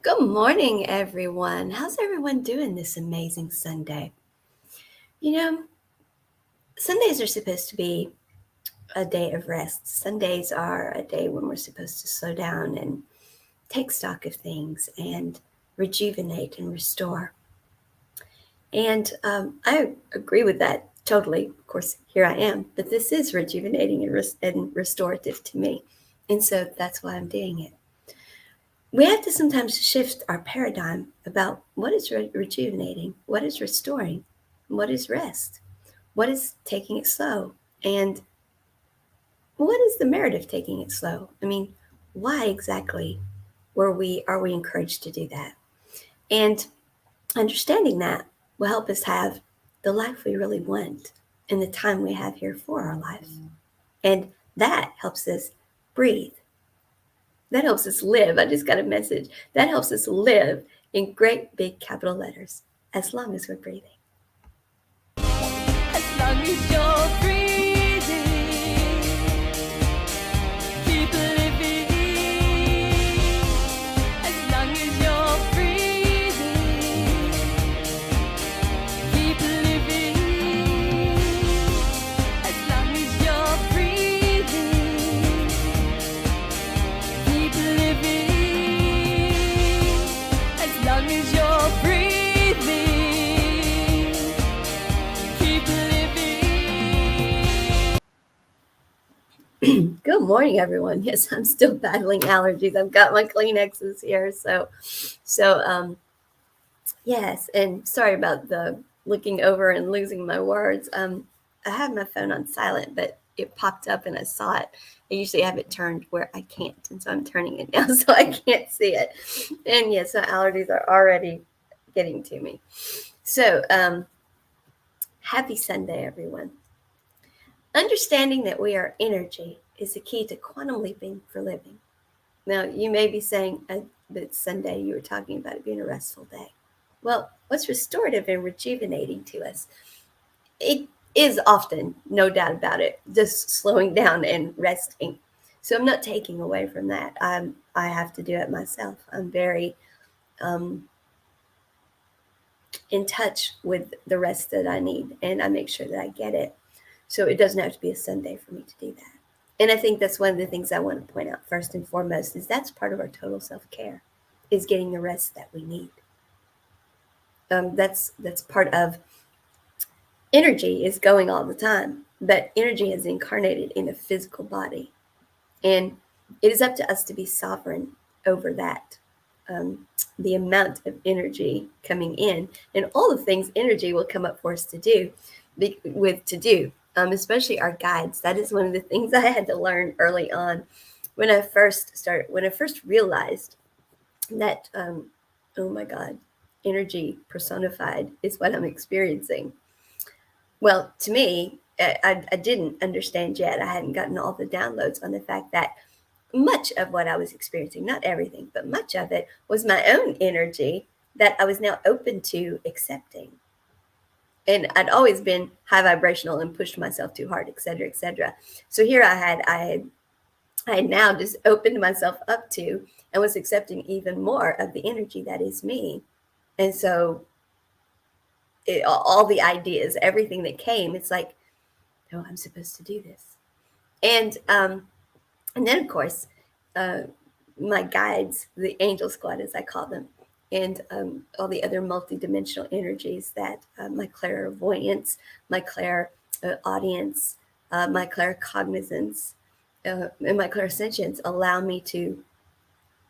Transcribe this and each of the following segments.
Good morning, everyone. How's everyone doing this amazing Sunday? You know, Sundays are supposed to be a day of rest. Sundays are a day when we're supposed to slow down and take stock of things and rejuvenate and restore. And I agree with that totally. Of course, here I am, but this is rejuvenating and restorative to me. And so that's why I'm doing it. We have to sometimes shift our paradigm about what is rejuvenating, what is restoring, what is rest, what is taking it slow, and what is the merit of taking it slow. I mean, why exactly are we encouraged to do that? And understanding that will help us have the life we really want and the time we have here for our life. And that helps us breathe. That helps us live. I just got a message. That helps us live in great big capital letters as long as we're breathing. As long as you're breathing, keep living. As long as you're breathing, keep living. As long as you're breathing, keep living. As long as you're breathing, keep living. Good morning, everyone. Yes, I'm still battling allergies. I've got my Kleenexes here. So yes, and sorry about the looking over and losing my words. I have my phone on silent, but it popped up and I saw it. I usually have it turned where I can't, and so I'm turning it now so I can't see it. And yes, my allergies are already getting to me. So, happy Sunday, everyone. Understanding that we are energy is the key to quantum leaping for living. Now, you may be saying that it's Sunday, you were talking about it being a restful day. Well, what's restorative and rejuvenating to us? It is often, no doubt about it, just slowing down and resting. So I'm not taking away from that. I have to do it myself. I'm very um, in touch with the rest that I need, and I make sure that I get it. So it doesn't have to be a Sunday for me to do that. And I think that's one of the things I want to point out first and foremost is that's part of our total self-care, is getting the rest that we need. That's part of energy is going all the time, but energy is incarnated in a physical body, and it is up to us to be sovereign over that. Um, the amount of energy coming in and all the things energy will come up for us to do especially our guides. That is one of the things I had to learn early on when I first realized that oh my god, energy personified is what I'm experiencing. Well, to me, I didn't understand yet. I hadn't gotten all the downloads on the fact that much of what I was experiencing, not everything, but much of it was my own energy that I was now open to accepting. And I'd always been high vibrational and pushed myself too hard, et cetera, et cetera. So here I had now just opened myself up to and was accepting even more of the energy that is me. And so all the ideas, everything that came, it's like, oh, I'm supposed to do this. And then of course, uh, my guides, the angel squad, as I call them, and all the other multidimensional energies that my clairvoyance, my audience, my claircognizance, and my clairsentience allow me to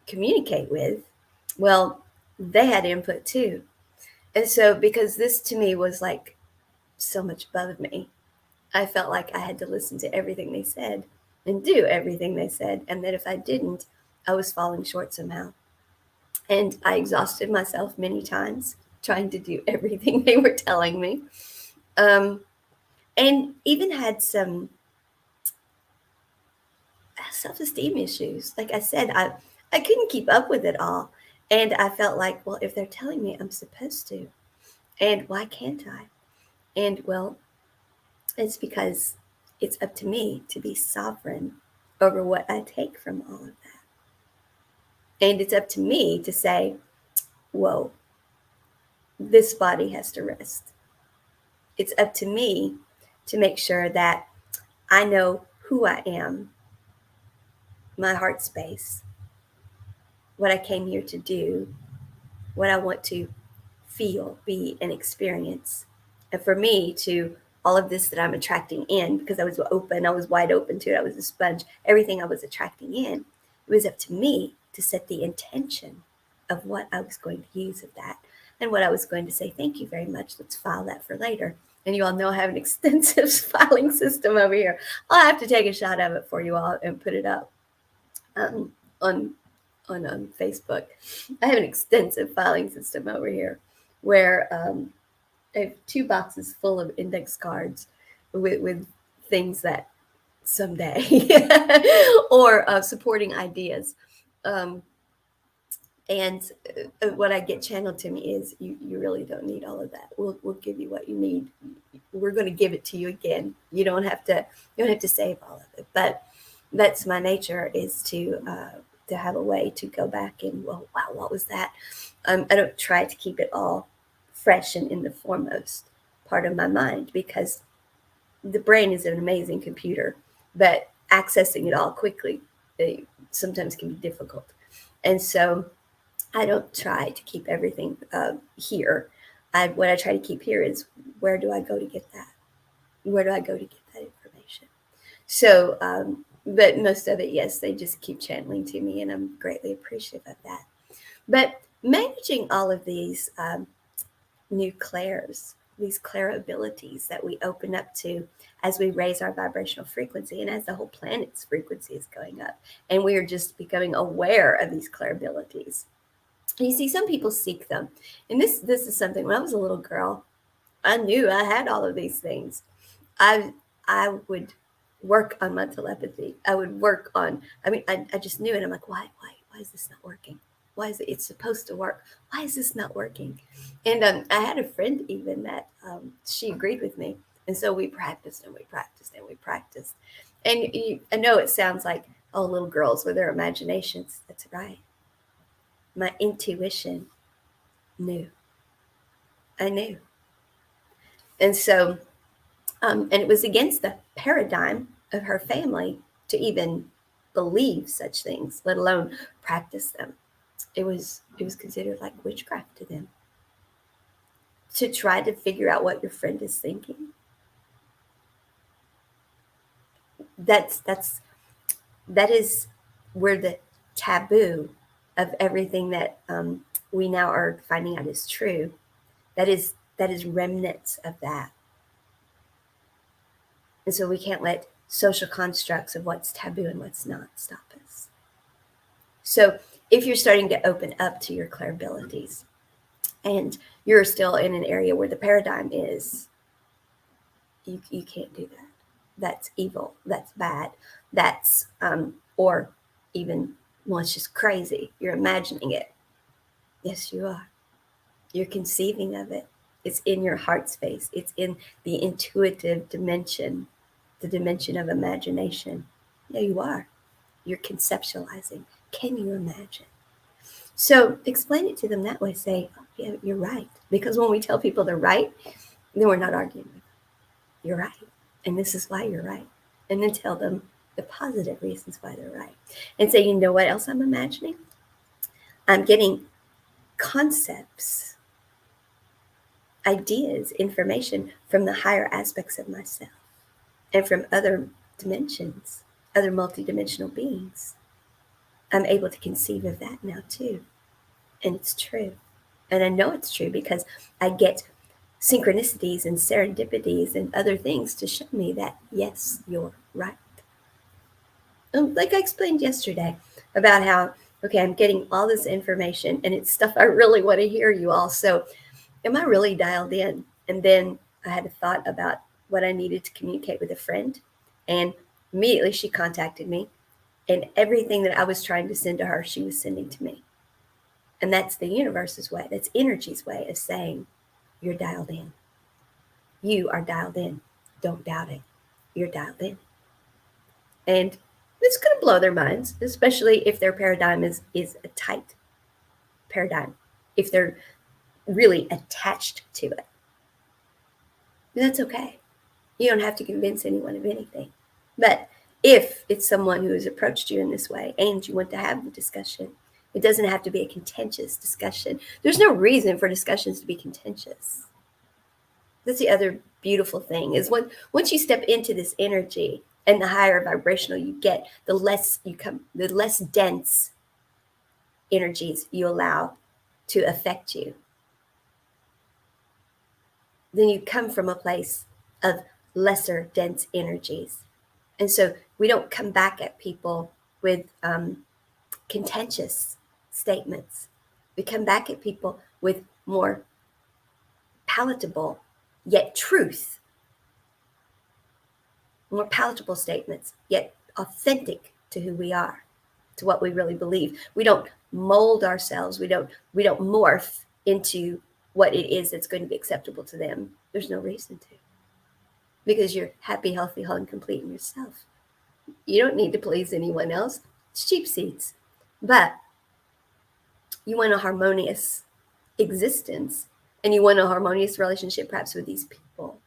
communicate with. Well, they had input too. And so, because this to me was like so much above me, I felt like I had to listen to everything they said and do everything they said. And that if I didn't, I was falling short somehow. And I exhausted myself many times trying to do everything they were telling me. Um, and even had some self esteem issues. Like I said, I couldn't keep up with it all. And I felt like, well, if they're telling me I'm supposed to, and why can't I? And well, it's because it's up to me to be sovereign over what I take from all of that. And it's up to me to say, whoa, this body has to rest. It's up to me to make sure that I know who I am, my heart space, what I came here to do, what I want to feel, be, and experience. And for me to all of this that I'm attracting in, because I was open, I was wide open to it, I was a sponge, everything I was attracting in, it was up to me to set the intention of what I was going to use of that and what I was going to say, thank you very much, let's file that for later. And you all know I have an extensive filing system over here. I'll have to take a shot of it for you all and put it up on Facebook. I have an extensive filing system over here where I have 2 boxes full of index cards with things that someday or supporting ideas. Um, and what I get channeled to me is you really don't need all of that. We'll give you what you need. We're going to give it to you again. You don't have to save all of it. But that's my nature, is to have a way to go back and, well, wow, what was that? I don't try to keep it all fresh and in the foremost part of my mind, because the brain is an amazing computer, but accessing it all quickly sometimes can be difficult. And so I don't try to keep everything here. What I try to keep here is, where do I go to get that? Where do I go to get that information? So, but most of it, yes, they just keep channeling to me, and I'm greatly appreciative of that. But managing all of these new clairs, these clair abilities that we open up to as we raise our vibrational frequency, and as the whole planet's frequency is going up, and we are just becoming aware of these clair abilities. You see, some people seek them, and this is something. When I was a little girl, I knew I had all of these things. I would work on my telepathy. I would work on. I mean, I just knew it. I'm like, why is this not working? Why is it? It's supposed to work. Why is this not working? And I had a friend even that she agreed with me, and so we practiced and we practiced and we practiced. And I know it sounds like, oh, little girls with their imaginations. That's right. My intuition knew. I knew. And so, and it was against the paradigm of her family to even believe such things, let alone practice them. It was considered like witchcraft to them to try to figure out what your friend is thinking. That is where the taboo of everything that we now are finding out is true. That is remnants of that. And so we can't let social constructs of what's taboo and what's not stop us. So if you're starting to open up to your clair abilities, and you're still in an area where the paradigm is, you can't do that. That's evil. That's bad. That's or even, well, it's just crazy. You're imagining it. Yes, you are. You're conceiving of it. It's in your heart space. It's in the intuitive dimension, the dimension of imagination. Yeah, you are. You're conceptualizing. Can you imagine? So explain it to them that way. Say, oh, yeah, you're right. Because when we tell people they're right, then we're not arguing with them. You're right. And this is why you're right. And then tell them the positive reasons why they're right. And say, you know what else I'm imagining? I'm getting concepts, ideas, information from the higher aspects of myself and from other dimensions, other multidimensional beings. I'm able to conceive of that now too. And it's true. And I know it's true because I get synchronicities and serendipities and other things to show me that, yes, you're right. Like I explained yesterday about how, okay, I'm getting all this information and it's stuff I really want to hear, you all. So am I really dialed in? And then I had a thought about what I needed to communicate with a friend. And immediately she contacted me. And everything that I was trying to send to her, she was sending to me. And that's the universe's way. That's energy's way of saying, you're dialed in. You are dialed in. Don't doubt it. You're dialed in. And It's going to blow their minds, especially if their paradigm is a tight paradigm, if they're really attached to it. But that's okay. You don't have to convince anyone of anything. But if it's someone who has approached you in this way and you want to have the discussion, it doesn't have to be a contentious discussion. There's no reason for discussions to be contentious. That's the other beautiful thing is once you step into this energy and the higher vibrational you get, the less dense energies you allow to affect you. Then you come from a place of lesser dense energies. And so we don't come back at people with contentious statements. We come back at people with more palatable, yet truth, more palatable statements, yet authentic to who we are, to what we really believe. We don't mold ourselves. We don't morph into what it is that's going to be acceptable to them. There's no reason to. Because you're happy, healthy, whole, and complete in yourself. You don't need to please anyone else. It's cheap seats. But you want a harmonious existence, and you want a harmonious relationship perhaps with these people.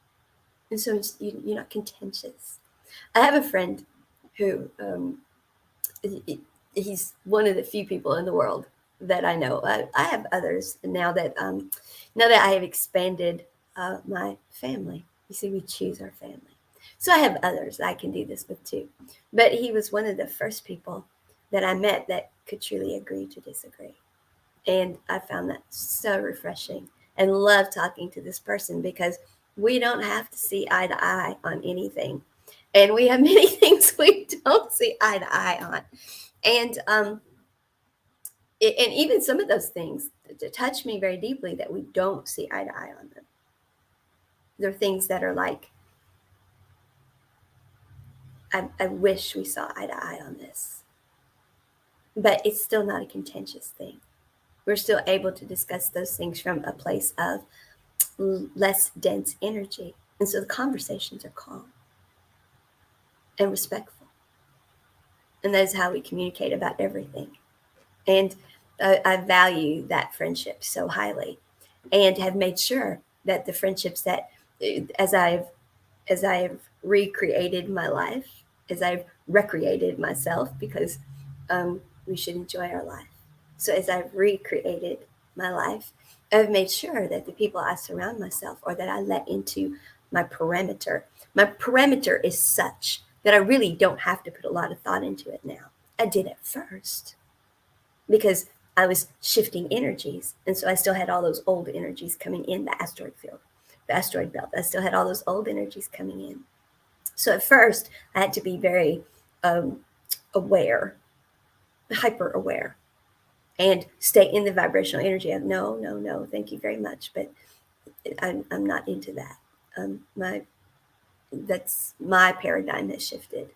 And so you're not contentious. I have a friend who he's one of the few people in the world that I know. I have others now that I have expanded my family. You see, we choose our family. So I have others I can do this with too. But he was one of the first people that I met that could truly agree to disagree. And I found that so refreshing and love talking to this person because we don't have to see eye to eye on anything. And we have many things we don't see eye to eye on. And and even some of those things touch me very deeply that we don't see eye to eye on them. They're things that are like, I wish we saw eye to eye on this. But it's still not a contentious thing. We're still able to discuss those things from a place of less dense energy. And so the conversations are calm and respectful. And that is how we communicate about everything. And I value that friendship so highly and have made sure that the friendships that as I've recreated my life, as I've recreated myself, because we should enjoy our life. So as I've recreated my life, I've made sure that the people I surround myself or that I let into my perimeter is such that I really don't have to put a lot of thought into it now. I did at first because I was shifting energies. And so I still had all those old energies coming in the asteroid field, the asteroid belt. I still had all those old energies coming in. So at first, I had to be very aware, hyper aware, and stay in the vibrational energy of no, thank you very much, but I'm not into that. My paradigm has shifted.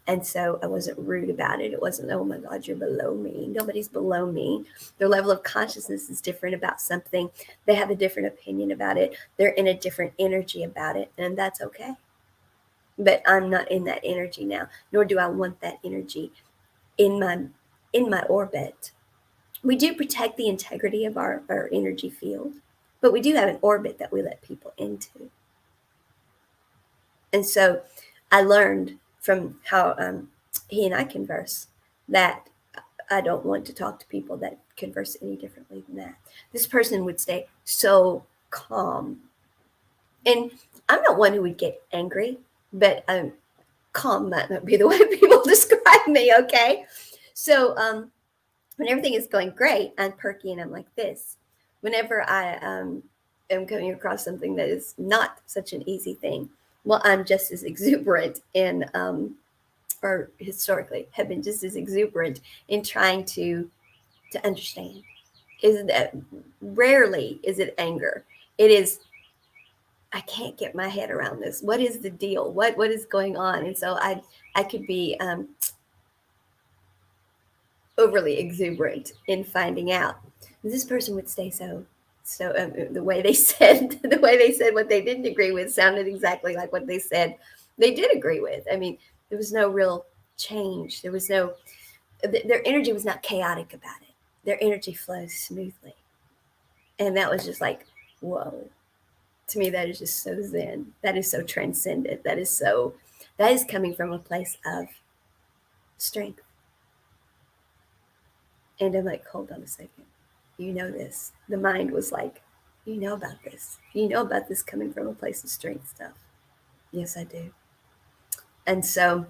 And so I wasn't rude about it. It wasn't, oh my God, you're below me. Nobody's below me. Their level of consciousness is different about something. They have a different opinion about it. They're in a different energy about it, and that's okay. But I'm not in that energy now, nor do I want that energy in my orbit. We do protect the integrity of our energy field, but we do have an orbit that we let people into. And so I learned from how he and I converse that I don't want to talk to people that converse any differently than that. This person would stay so calm. And I'm not one who would get angry, but calm might not be the way people describe me, okay? So when everything is going great, I'm perky and I'm like this. Whenever I am coming across something that is not such an easy thing, well, I'm just as exuberant in, or historically have been just as exuberant in trying to understand. Rarely is it anger. It is, I can't get my head around this. What is the deal? What is going on? And so I could be overly exuberant in finding out. This person would stay so the way they said what they didn't agree with sounded exactly like what they said they did agree with. I mean, there was no real change. There was no, their energy was not chaotic about it. Their energy flows smoothly. And that was just like, whoa. To me, that is just so zen. That is so transcendent. That is coming from a place of strength. And I'm like, hold on a second. You know this. The mind was like, you know about this. You know about this coming from a place of strength stuff. Yes, I do. And so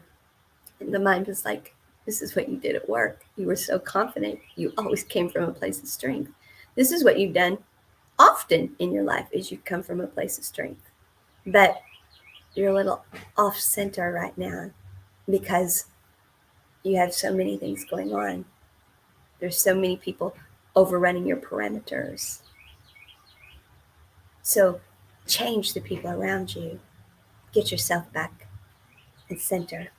the mind was like, this is what you did at work. You were so confident. You always came from a place of strength. This is what you've done often in your life, is you come from a place of strength. But you're a little off center right now because you have so many things going on. There's so many people overrunning your perimeters. So change the people around you. Get yourself back in center.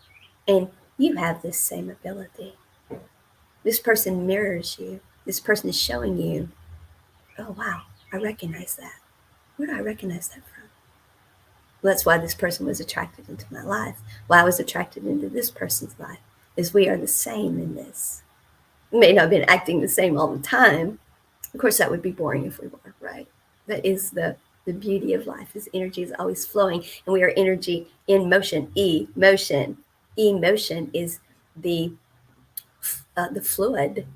And you have this same ability. This person mirrors you. This person is showing you, oh, wow, I recognize that. Where do I recognize that from? Well, that's why this person was attracted into my life. Why I was attracted into this person's life is we are the same in this. We may not have been acting the same all the time. Of course, that would be boring if we were, right? That is the beauty of life. Is energy is always flowing, and we are energy in motion. Emotion. Emotion is the fluid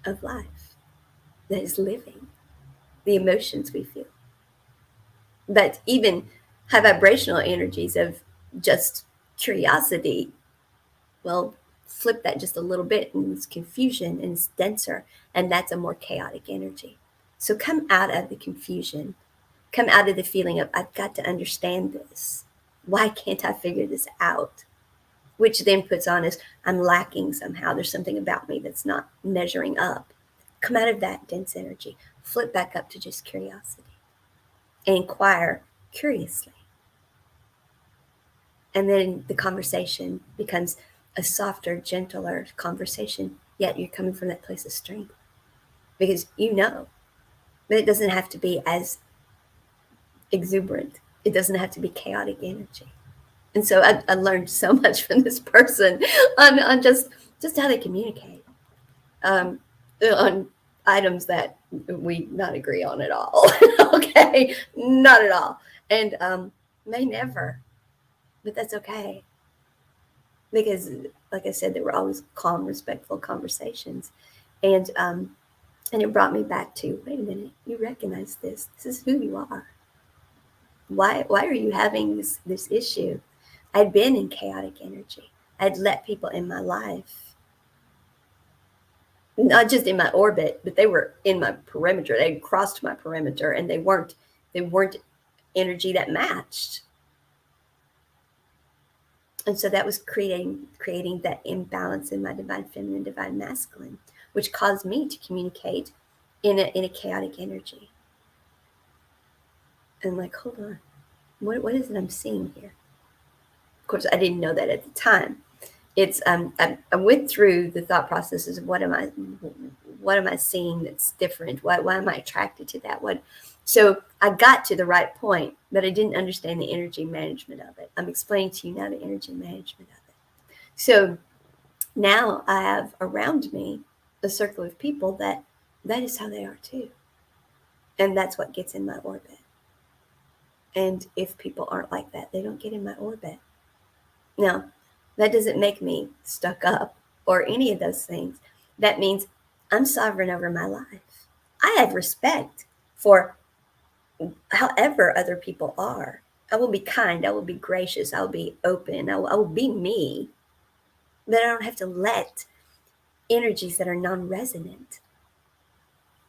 of life that is living. The emotions we feel. But even high vibrational energies of just curiosity, well, flip that just a little bit and it's confusion and it's denser, and that's a more chaotic energy. So come out of the confusion, come out of the feeling of I've got to understand this. Why can't I figure this out? Which then puts on as I'm lacking somehow. There's something about me that's not measuring up. Come out of that dense energy, flip back up to just curiosity and inquire curiously. And then the conversation becomes a softer, gentler conversation, yet you're coming from that place of strength. Because you know, but it doesn't have to be as exuberant. It doesn't have to be chaotic energy. And so I learned so much from this person on just how they communicate, on items that we not agree on at all. Okay, not at all, and may never, but that's okay. Because, like I said, they were always calm, respectful conversations, and it brought me back to, wait a minute, you recognize this. This is who you are. Why are you having this issue? I'd been in chaotic energy. I'd let people in my life, not just in my orbit, but they were in my perimeter. They crossed my perimeter, and they weren't energy that matched. And so that was creating that imbalance in my divine feminine, divine masculine, which caused me to communicate in a chaotic energy. And I'm like, hold on, what is it I'm seeing here? Of course, I didn't know that at the time. It's I went through the thought processes of what am I seeing that's different? Why am I attracted to that? So I got to the right point, but I didn't understand the energy management of it. I'm explaining to you now the energy management of it. So now I have around me a circle of people that is how they are too. And that's what gets in my orbit. And if people aren't like that, they don't get in my orbit. Now, that doesn't make me stuck up or any of those things. That means I'm sovereign over my life. I have respect for however other people are. I will be kind. I will be gracious. I will be open. I will be me. But I don't have to let energies that are non-resonant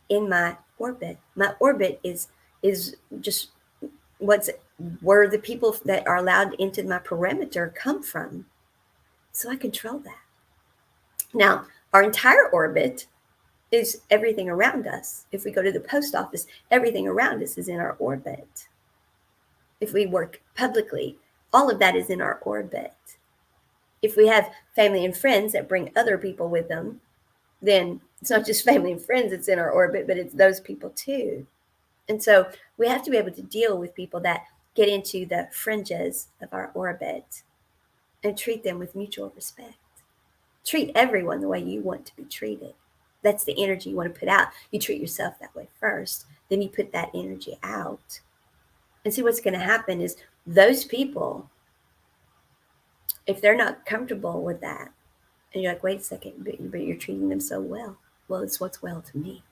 in my orbit. My orbit is just where the people that are allowed into my perimeter come from. So I control that. Now, our entire orbit is everything around us. If we go to the post office, everything around us is in our orbit. If we work publicly, all of that is in our orbit. If we have family and friends that bring other people with them, then it's not just family and friends that's in our orbit, but it's those people too. And so we have to be able to deal with people that get into the fringes of our orbit. and treat them with mutual respect. Treat everyone the way you want to be treated. That's the energy you want to put out. You treat yourself that way first, then you put that energy out. And see, what's going to happen is those people, if they're not comfortable with that, and you're like, wait a second, but you're treating them so well, it's what's well to me.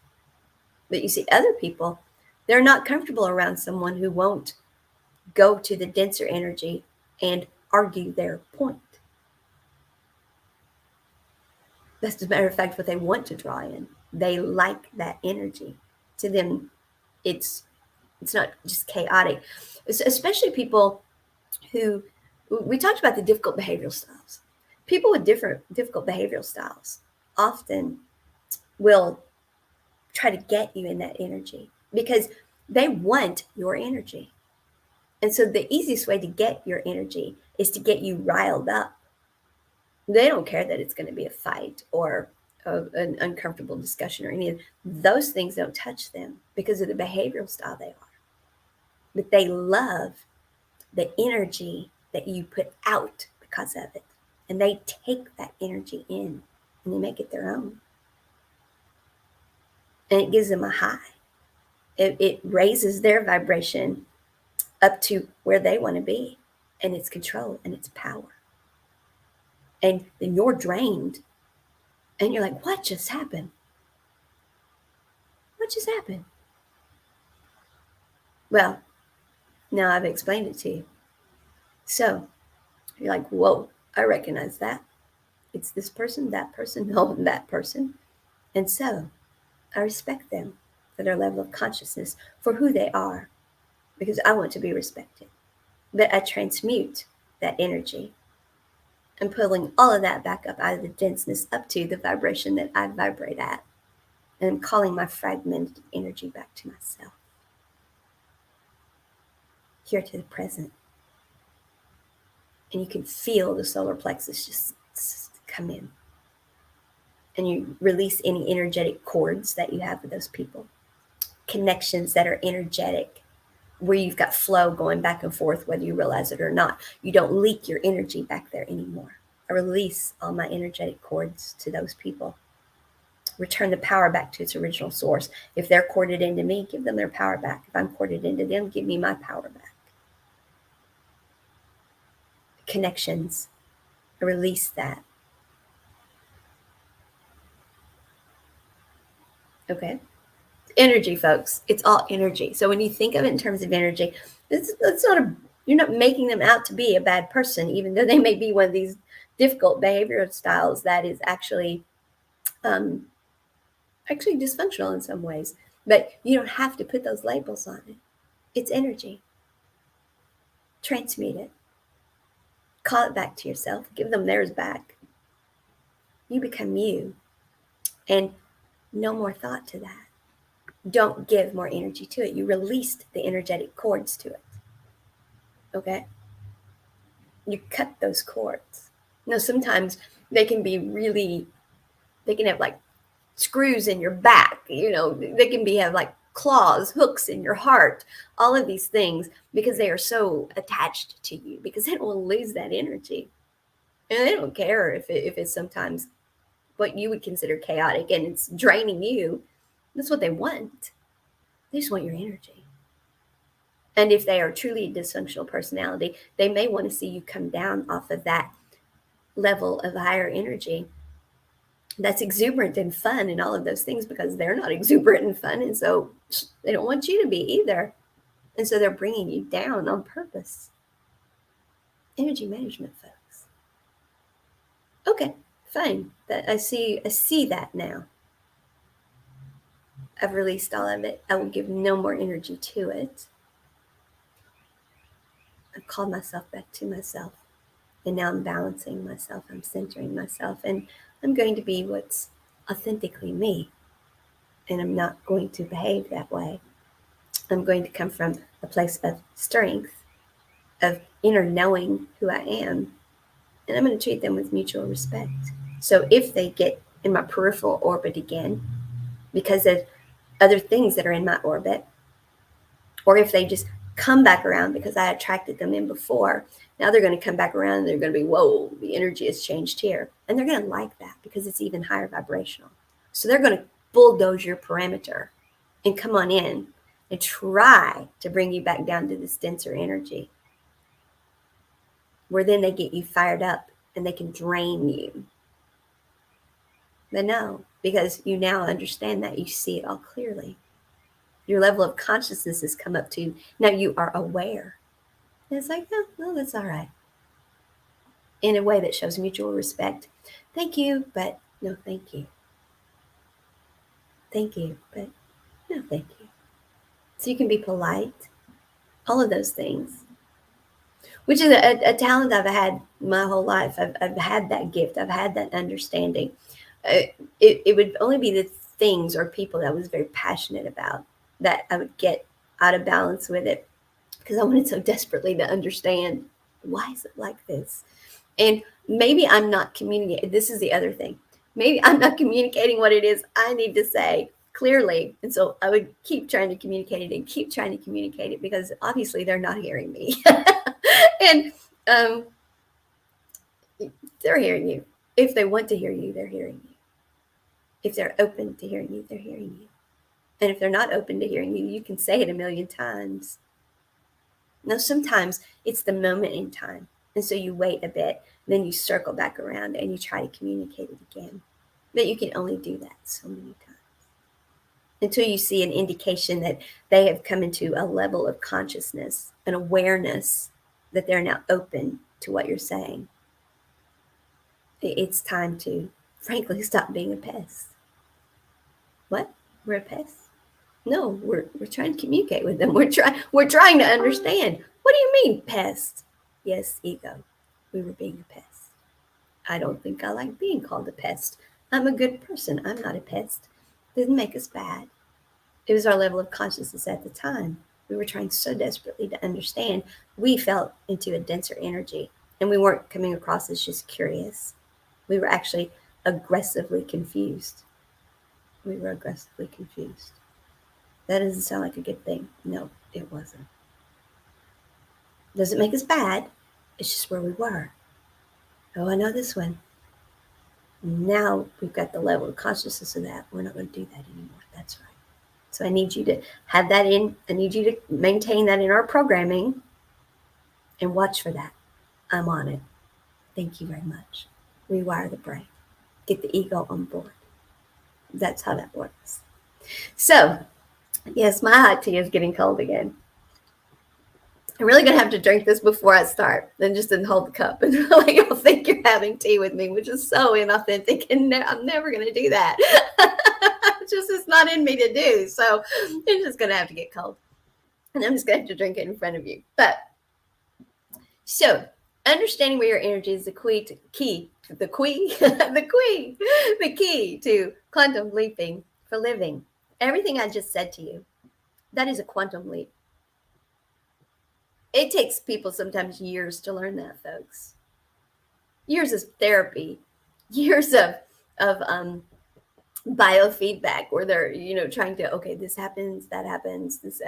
But you see, other people, they're not comfortable around someone who won't go to the denser energy and argue their point. That's, as a matter of fact, what they want to draw in. They like that energy. To them, it's not just chaotic. Especially people who, we talked about the difficult behavioral styles. People with different difficult behavioral styles often will try to get you in that energy because they want your energy. And so the easiest way to get your energy is to get you riled up. They don't care that it's going to be a fight or an uncomfortable discussion or any of those things. Don't touch them because of the behavioral style they are. But they love the energy that you put out because of it. And they take that energy in and they make it their own. And it gives them a high. It raises their vibration up to where they want to be. And it's control and it's power. And then you're drained. And you're like, what just happened? What just happened? Well, now I've explained it to you. So you're like, whoa, I recognize that. It's this person, no, that person. And so I respect them for their level of consciousness, for who they are, because I want to be respected. But I transmute that energy and pulling all of that back up out of the denseness up to the vibration that I vibrate at. And I'm calling my fragmented energy back to myself. Here to the present. And you can feel the solar plexus just come in. And you release any energetic cords that you have with those people. Connections that are energetic, where you've got flow going back and forth, whether you realize it or not. You don't leak your energy back there anymore. I release all my energetic cords to those people. Return the power back to its original source. If they're corded into me, give them their power back. If I'm corded into them, give me my power back. Connections. I release that. Okay? Energy, folks. It's all energy. So when you think of it in terms of energy, it's not you're not making them out to be a bad person, even though they may be one of these difficult behavioral styles that is actually dysfunctional in some ways. But you don't have to put those labels on it. It's energy. Transmute it. Call it back to yourself. Give them theirs back. You become you. And no more thought to that. Don't give more energy to it. You released the energetic cords to it. Okay? You cut those cords. Now, sometimes they can have like screws in your back, they can have like claws, hooks in your heart, all of these things, because they are so attached to you, because they don't want to lose that energy. And they don't care if it's sometimes what you would consider chaotic and it's draining you. That's what they want. They just want your energy. And if they are truly a dysfunctional personality, they may want to see you come down off of that level of higher energy that's exuberant and fun and all of those things, because they're not exuberant and fun. And so they don't want you to be either. And so they're bringing you down on purpose. Energy management, folks. Okay, fine. I see that now. I've released all of it. I will give no more energy to it. I've called myself back to myself. And now I'm balancing myself. I'm centering myself. And I'm going to be what's authentically me. And I'm not going to behave that way. I'm going to come from a place of strength, of inner knowing who I am. And I'm going to treat them with mutual respect. So if they get in my peripheral orbit again, because of other things that are in my orbit, or if they just come back around because I attracted them in before. Now they're going to come back around and they're going to be, whoa, the energy has changed here. And they're going to like that because it's even higher vibrational. So they're going to bulldoze your parameter and come on in and try to bring you back down to this denser energy, where then they get you fired up and they can drain you. But no, because you now understand that, you see it all clearly. Your level of consciousness has come up to, now you are aware. And it's like, oh, well, that's all right. In a way that shows mutual respect. Thank you, but no thank you. Thank you, but no thank you. So you can be polite, all of those things, which is a talent I've had my whole life. I've had that gift. I've had that understanding. It would only be the things or people that I was very passionate about that I would get out of balance with it, because I wanted so desperately to understand, why is it like this? And maybe I'm not communicating. This is the other thing. Maybe I'm not communicating what it is I need to say clearly. And so I would keep trying to communicate it and keep trying to communicate it, because obviously they're not hearing me. And they're hearing you. If they want to hear you, they're hearing you. If they're open to hearing you, they're hearing you. And if they're not open to hearing you, you can say it a million times. Now, sometimes it's the moment in time. And so you wait a bit, then you circle back around and you try to communicate it again. But you can only do that so many times until you see an indication that they have come into a level of consciousness, an awareness that they're now open to what you're saying. It's time to, frankly, stop being a pest. What? We're a pest? No, we're trying to communicate with them. We're trying to understand. What do you mean, pest? Yes, ego. We were being a pest. I don't think I like being called a pest. I'm a good person. I'm not a pest. It didn't make us bad. It was our level of consciousness at the time. We were trying so desperately to understand. We fell into a denser energy, and we weren't coming across as just curious. We were actually aggressively confused. We were aggressively confused. That doesn't sound like a good thing. No, it wasn't. Doesn't make us bad. It's just where we were. Oh, I know this one. Now we've got the level of consciousness of that. We're not going to do that anymore. That's right. So I need you to have that in. I need you to maintain that in our programming and watch for that. I'm on it. Thank you very much. Rewire the brain. Get the ego on board. That's how that works. So, yes, my hot tea is getting cold again. I'm really going to have to drink this before I start, then just didn't hold the cup and like you'll think you're having tea with me, which is so inauthentic, and I'm never going to do that. It's not in me to do. So it's just going to have to get cold, and I'm just going to have to drink it in front of you. But so understanding where your energy is the key to quantum leaping for living. Everything I just said to you, that is a quantum leap. It takes people sometimes years to learn that, folks. Years of therapy, years of biofeedback, where they're trying to, okay, this happens, that happens, this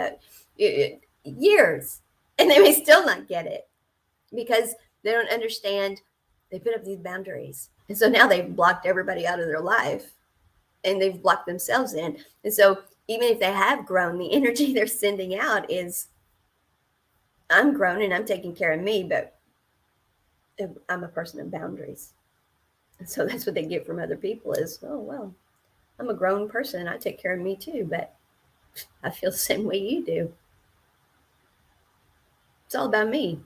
years, and they may still not get it because they don't understand. They put up these boundaries, and so now they've blocked everybody out of their life, and they've blocked themselves in. And so even if they have grown, the energy they're sending out is, I'm grown and I'm taking care of me, but I'm a person of boundaries. And so that's what they get from other people is, oh, well, I'm a grown person and I take care of me too, but I feel the same way you do. It's all about me.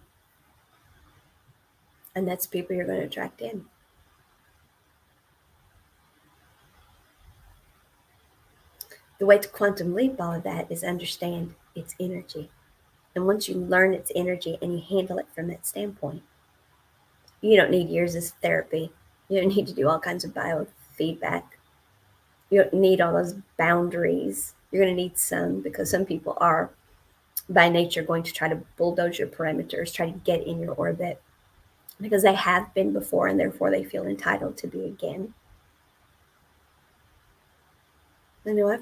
And that's people you're going to attract in. The way to quantum leap all of that is understand its energy. And once you learn its energy and you handle it from that standpoint, you don't need years of therapy. You don't need to do all kinds of biofeedback. You don't need all those boundaries. You're going to need some, because some people are by nature going to try to bulldoze your parameters, try to get in your orbit because they have been before and therefore they feel entitled to be again. I know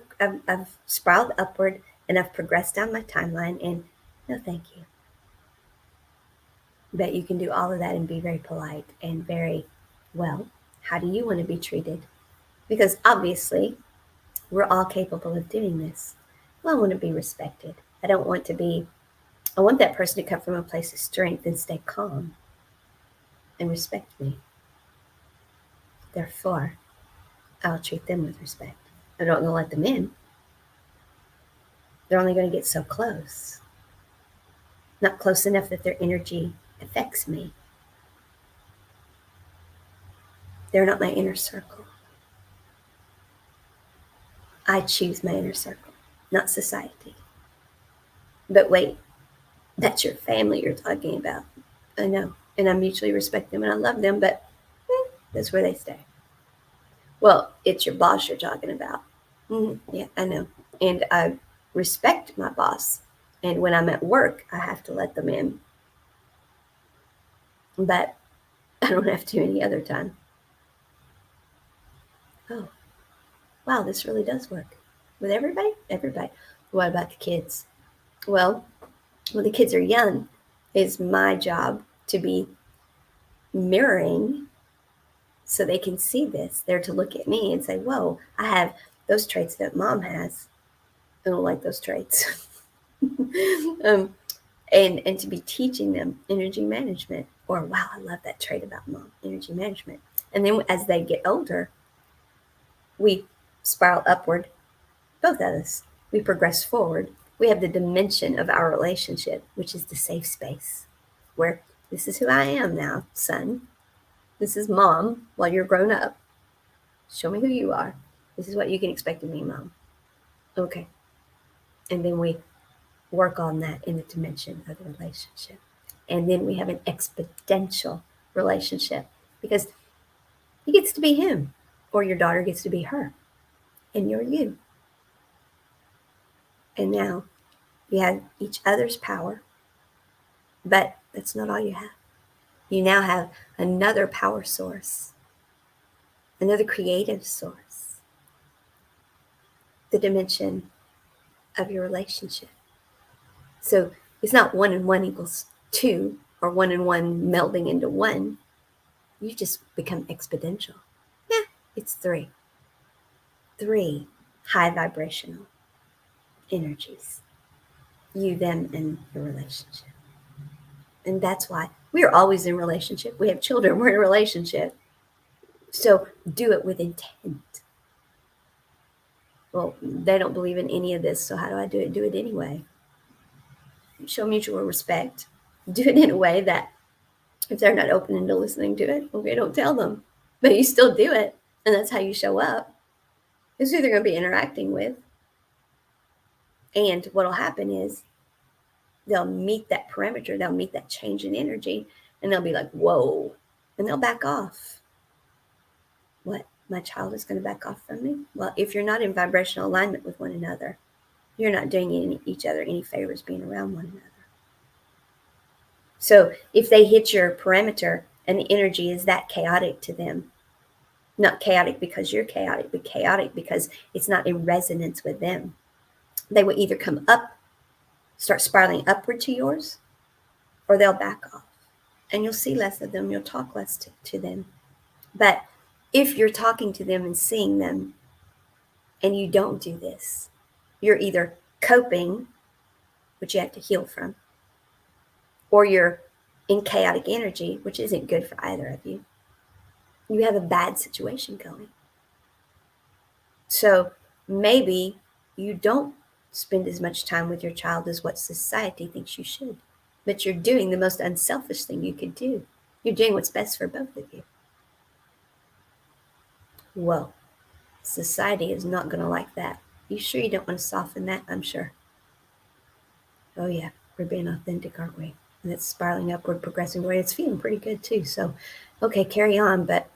I've spiraled upward and I've progressed down my timeline, and No, thank you. But you can do all of that and be very polite and very, well, how do you want to be treated? Because obviously, we're all capable of doing this. Well, I want to be respected. I don't want to be, I want that person to come from a place of strength and stay calm and respect me. Therefore, I'll treat them with respect. I'm not going to let them in. They're only going to get so close. Not close enough that their energy affects me. They're not my inner circle. I choose my inner circle, not society. But wait, that's your family you're talking about. I know. And I mutually respect them and I love them, but that's where they stay. Well, it's your boss you're talking about. Yeah, I know. And I respect my boss. And when I'm at work, I have to let them in. But I don't have to any other time. Oh, wow, this really does work. With everybody? Everybody. What about the kids? Well, when the kids are young, it's my job to be mirroring so they can see this. They're to look at me and say, whoa, I have those traits that mom has. I don't like those traits. um, and to be teaching them energy management, or wow, I love that trait about mom, energy management. And then as they get older, we spiral upward, both of us. We progress forward. We have the dimension of our relationship, which is the safe space, where this is who I am now, son. This is mom while you're grown up. Show me who you are. This is what you can expect of me, mom. Okay. And then we work on that in the dimension of the relationship. And then we have an exponential relationship because he gets to be him, or your daughter gets to be her, and you're you. And now you have each other's power, but that's not all you have. You now have another power source, another creative source, the dimension of your relationship. So it's not 1 and 1 equals 2 or 1 and 1 melding into 1. You just become exponential. Yeah, it's 3. 3 high vibrational energies. You, them, and your relationship. And that's why we are always in relationship. We have children, we're in a relationship. So do it with intent. Well, they don't believe in any of this, so how do I do it? Do it anyway. Show mutual respect. Do it in a way that if they're not open to listening to it, okay, don't tell them. But you still do it, and that's how you show up. It's who they're going to be interacting with. And what will happen is they'll meet that parameter, they'll meet that change in energy, and they'll be like, whoa, and they'll back off. What? My child is going to back off from me? Well, if you're not in vibrational alignment with one another, you're not doing each other any favors being around one another. So if they hit your parameter and the energy is that chaotic to them, not chaotic because you're chaotic, but chaotic because it's not in resonance with them, they will either come up, start spiraling upward to yours, or they'll back off. And you'll see less of them, you'll talk less to them. But if you're talking to them and seeing them and you don't do this, you're either coping, which you have to heal from, or you're in chaotic energy, which isn't good for either of you. You have a bad situation going. So maybe you don't spend as much time with your child as what society thinks you should, but you're doing the most unselfish thing you could do. You're doing what's best for both of you. Well, society is not going to like that. You sure you don't want to soften that? I'm sure. Oh yeah, we're being authentic, aren't we? And it's spiraling upward, progressing away. It's feeling pretty good too. So, okay, carry on. But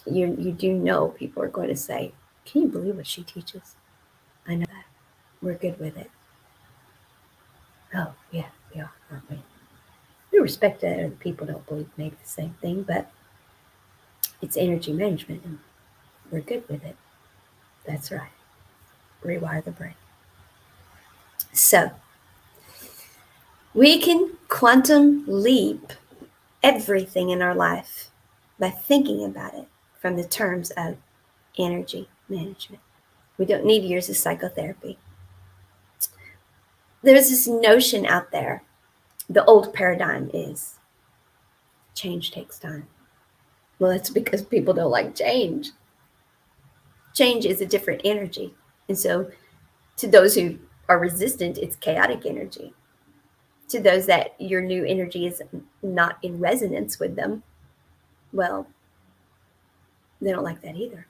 you do know people are going to say, can you believe what she teaches? I know that. We're good with it. Oh, yeah, we are, aren't we? We respect that other people don't believe maybe the same thing, but it's energy management and we're good with it. That's right. Rewire the brain. So, We can quantum leap everything in our life by thinking about it from the terms of energy management. We don't need years of psychotherapy. There's this notion out there, the old paradigm is change takes time. Well, that's because people don't like change. Change is a different energy. And so, to those who are resistant, it's chaotic energy. To those that your new energy is not in resonance with them, well, they don't like that either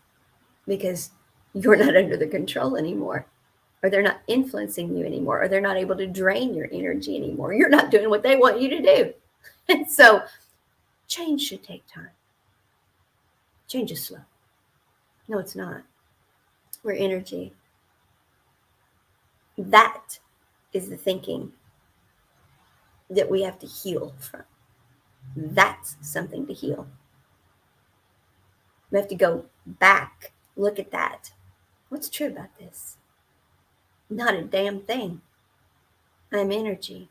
because you're not under the control anymore, or they're not influencing you anymore, or they're not able to drain your energy anymore. You're not doing what they want you to do. And so, change should take time. Change is slow. No, it's not. We're energy. That is the thinking that we have to heal from. That's something to heal. We have to go back, look at that. What's true about this? Not a damn thing. I'm energy.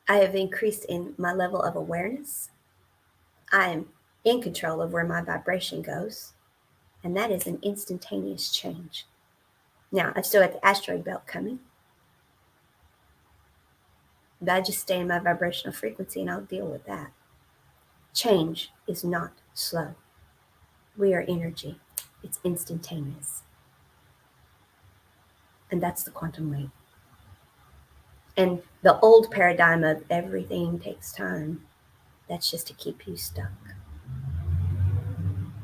I have increased in my level of awareness. I am in control of where my vibration goes. And that is an instantaneous change. Now, I've still got the asteroid belt coming. But I just stay in my vibrational frequency and I'll deal with that. Change is not slow. We are energy. It's instantaneous. And that's the quantum leap. And the old paradigm of everything takes time, that's just to keep you stuck.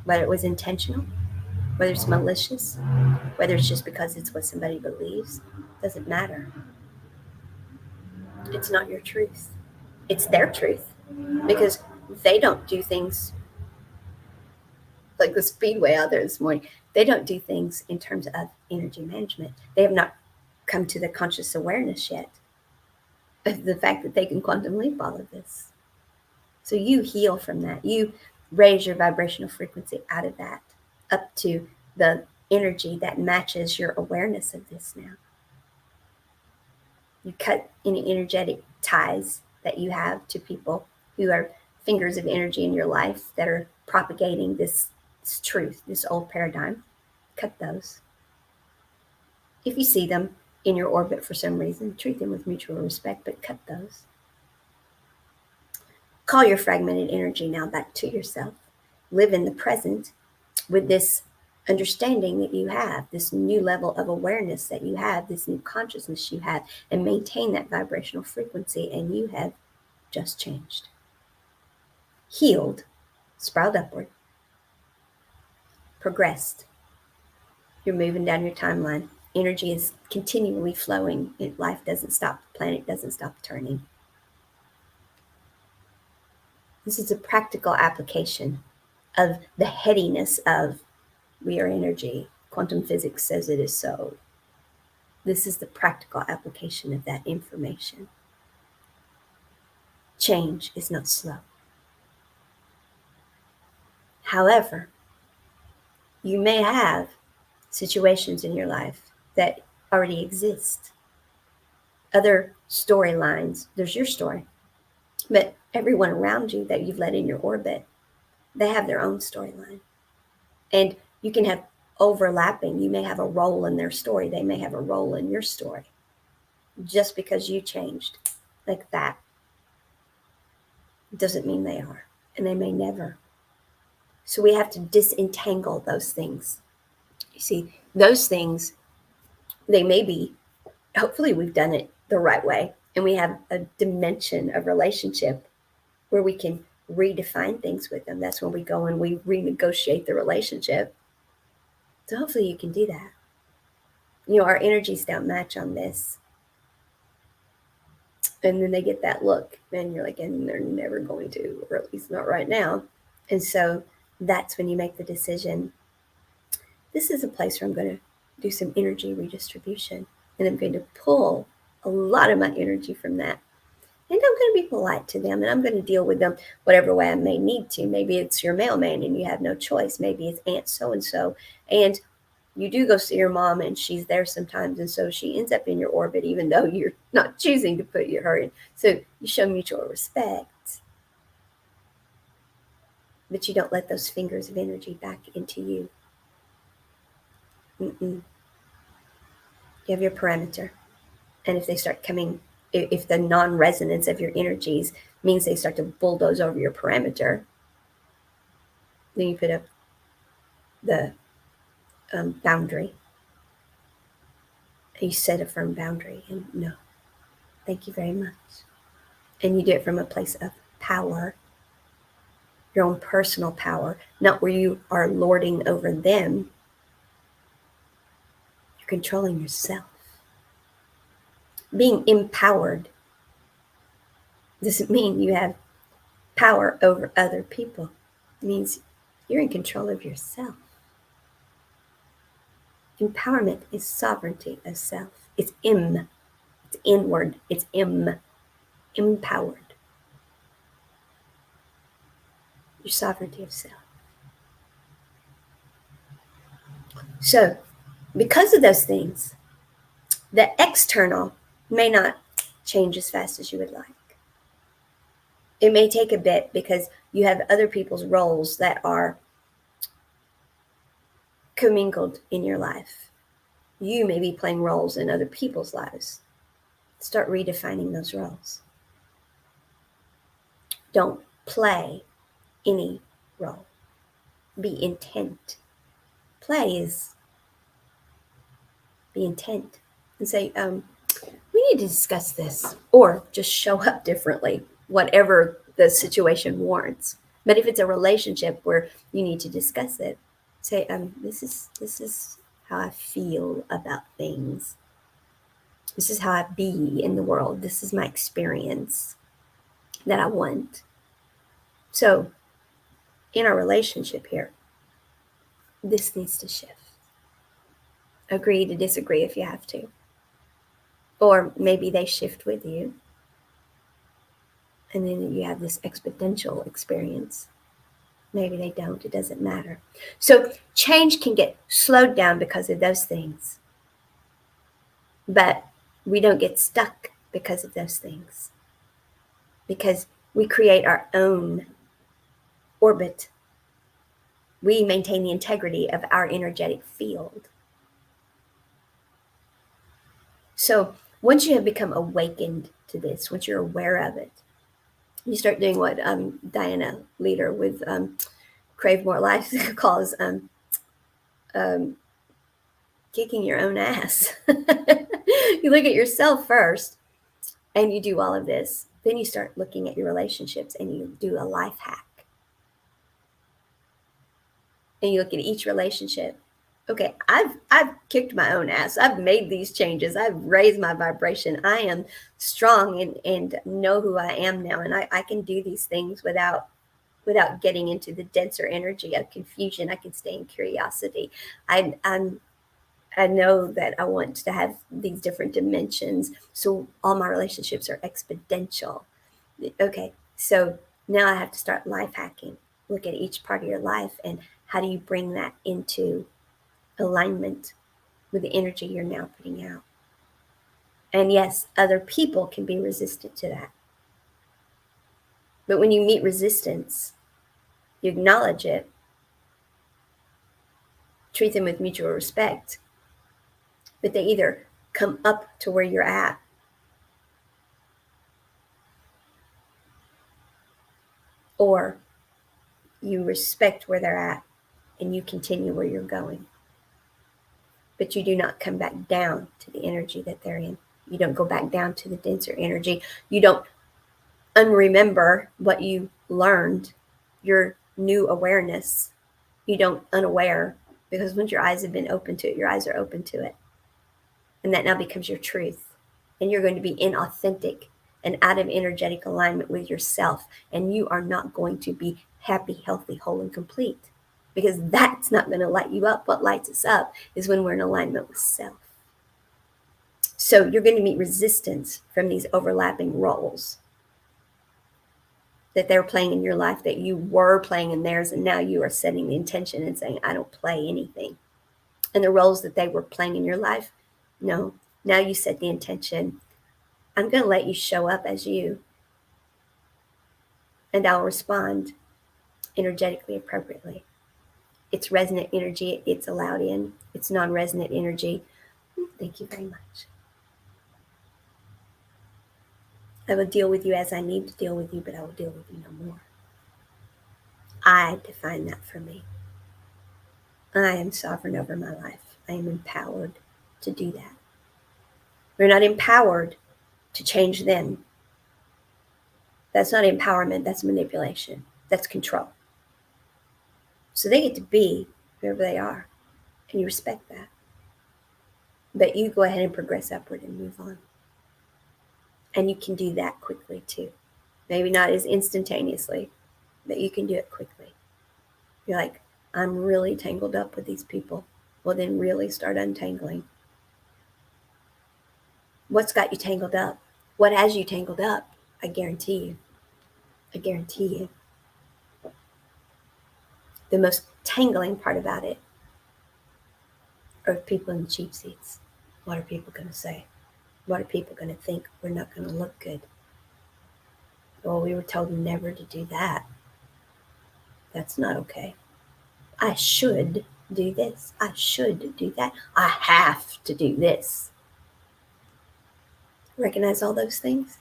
Whether it was intentional, whether it's malicious, whether it's just because it's what somebody believes, doesn't matter. It's not your truth. It's their truth. Because they don't do things like the speedway out there this morning. They don't do things in terms of energy management. They have not come to the conscious awareness yet of the fact that they can quantum leap all of this. So you heal from that. You raise your vibrational frequency out of that up to the energy that matches your awareness of this now. You cut any energetic ties that you have to people who are fingers of energy in your life that are propagating this truth, this old paradigm. Cut those. If you see them in your orbit for some reason, treat them with mutual respect, but cut those. Call your fragmented energy now back to yourself. Live in the present with this understanding that you have, this new level of awareness that you have, this new consciousness you have, and maintain that vibrational frequency, and you have just changed. Healed, spiraled upward, progressed. You're moving down your timeline. Energy is continually flowing. Life doesn't stop. The planet doesn't stop turning. This is a practical application of the headiness of we are energy. Quantum physics says it is so. This is the practical application of that information. Change is not slow. However, you may have situations in your life that already exist. Other storylines. There's your story. But everyone around you that you've let in your orbit, they have their own storyline. And you can have overlapping. You may have a role in their story. They may have a role in your story. Just because you changed like that doesn't mean they are. And they may never. So we have to disentangle those things. You see, those things, they may be, hopefully we've done it the right way. And we have a dimension of relationship where we can redefine things with them. That's when we go and we renegotiate the relationship. So hopefully you can do that. You know, our energies don't match on this. And then they get that look, and you're like, and they're never going to, or at least not right now. And so that's when you make the decision. This is a place where I'm going to do some energy redistribution, and I'm going to pull a lot of my energy from that. And I'm going to be polite to them, and I'm going to deal with them whatever way I may need to. Maybe it's your mailman and you have no choice. Maybe it's Aunt so-and-so. And you do go see your mom, and she's there sometimes, and so she ends up in your orbit, even though you're not choosing to put her in. So you show mutual respect, but you don't let those fingers of energy back into you. You have your perimeter, and if they start coming, if the non-resonance of your energies means they start to bulldoze over your perimeter, then you put up the boundary. You set a firm boundary, and no, thank you very much. And you do it from a place of power, your own personal power, not where you are lording over them. You're controlling yourself. Being empowered doesn't mean you have power over other people. It means you're in control of yourself. Empowerment is sovereignty of self. It's it's inward, it's empowered. Your sovereignty of self. So, because of those things, the external may not change as fast as you would like. It may take a bit because you have other people's roles that are commingled in your life. You may be playing roles in other people's lives. Start redefining those roles. Don't play any role. Be intent. Play is be intent and say, we need to discuss this, or just show up differently, whatever the situation warrants. But if it's a relationship where you need to discuss it, say, this is how I feel about things. This is how I be in the world. This is my experience that I want. So in our relationship here, this needs to shift. Agree to disagree if you have to. Or maybe they shift with you. And then you have this exponential experience. Maybe they don't. It doesn't matter. So change can get slowed down because of those things. But we don't get stuck because of those things. Because we create our own orbit. We maintain the integrity of our energetic field. So once you have become awakened to this, once you're aware of it, you start doing what Diana Leader with Crave More Life calls kicking your own ass. You look at yourself first and you do all of this. Then you start looking at your relationships and you do a life hack. And you look at each relationship. Okay, I've kicked my own ass. I've made these changes. I've raised my vibration. I am strong and know who I am now. And I can do these things without getting into the denser energy of confusion. I can stay in curiosity. I know that I want to have these different dimensions. So all my relationships are exponential. Okay, so now I have to start life hacking. Look at each part of your life and how do you bring that into alignment with the energy you're now putting out. And yes, other people can be resistant to that. But when you meet resistance, you acknowledge it, treat them with mutual respect, but they either come up to where you're at or you respect where they're at and you continue where you're going. But you do not come back down to the energy that they're in. You don't go back down to the denser energy. You don't unremember what you learned, your new awareness. You don't unaware, because once your eyes have been open to it, your eyes are open to it. And that now becomes your truth. And you're going to be inauthentic and out of energetic alignment with yourself. And you are not going to be happy, healthy, whole, and complete. Because that's not going to light you up. What lights us up is when we're in alignment with self. So you're going to meet resistance from these overlapping roles that they're playing in your life, that you were playing in theirs, and now you are setting the intention and saying, I don't play anything. and the roles that they were playing in your life. No, now you set the intention. I'm going to let you show up as you, and I'll respond energetically appropriately. It's resonant energy, it's allowed in. It's non resonant energy. Thank you very much. I will deal with you as I need to deal with you, but I will deal with you no more. I define that for me. I am sovereign over my life. I am empowered to do that. We're not empowered to change them. That's not empowerment, that's manipulation. That's control. So they get to be whoever they are, and you respect that. But you go ahead and progress upward and move on. And you can do that quickly too. Maybe not as instantaneously, but you can do it quickly. You're like, I'm really tangled up with these people. Well, then really start untangling. What's got you tangled up? What has you tangled up? I guarantee you. I guarantee you. The most tangling part about it are people in the cheap seats. What are people going to say? What are people going to think? We're not going to look good. Well, we were told never to do that. That's not okay. I should do this. I should do that. I have to do this. Recognize all those things?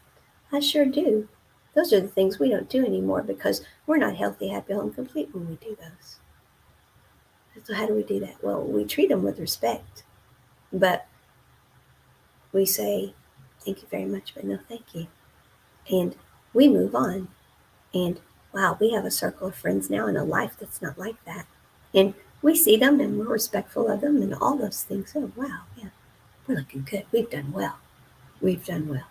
I sure do. Those are the things we don't do anymore because we're not healthy, happy, whole, and complete when we do those. So how do we do that? Well, we treat them with respect, but we say, thank you very much, but no thank you. And we move on. And wow, we have a circle of friends now in a life that's not like that. And we see them and we're respectful of them and all those things. Oh, wow, yeah, we're looking good. We've done well. We've done well.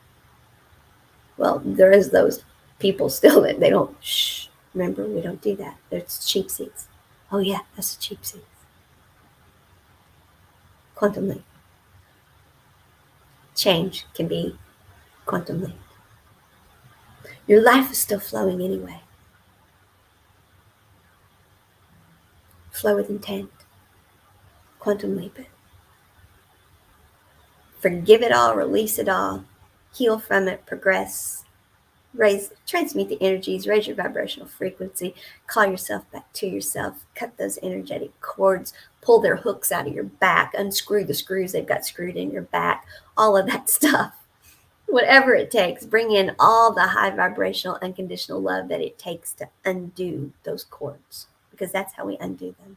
Well, there is those people still that they don't, shh, remember, we don't do that. There's cheap seats. Oh, yeah, that's a cheap seat. Quantum leap. Change can be quantum leap. Your life is still flowing anyway. Flow with intent. Quantum leap it. Forgive it all, release it all, heal from it, progress, transmute the energies, raise your vibrational frequency, call yourself back to yourself, cut those energetic cords, pull their hooks out of your back, unscrew the screws they've got screwed in your back, all of that stuff. Whatever it takes, bring in all the high vibrational, unconditional love that it takes to undo those cords, because that's how we undo them.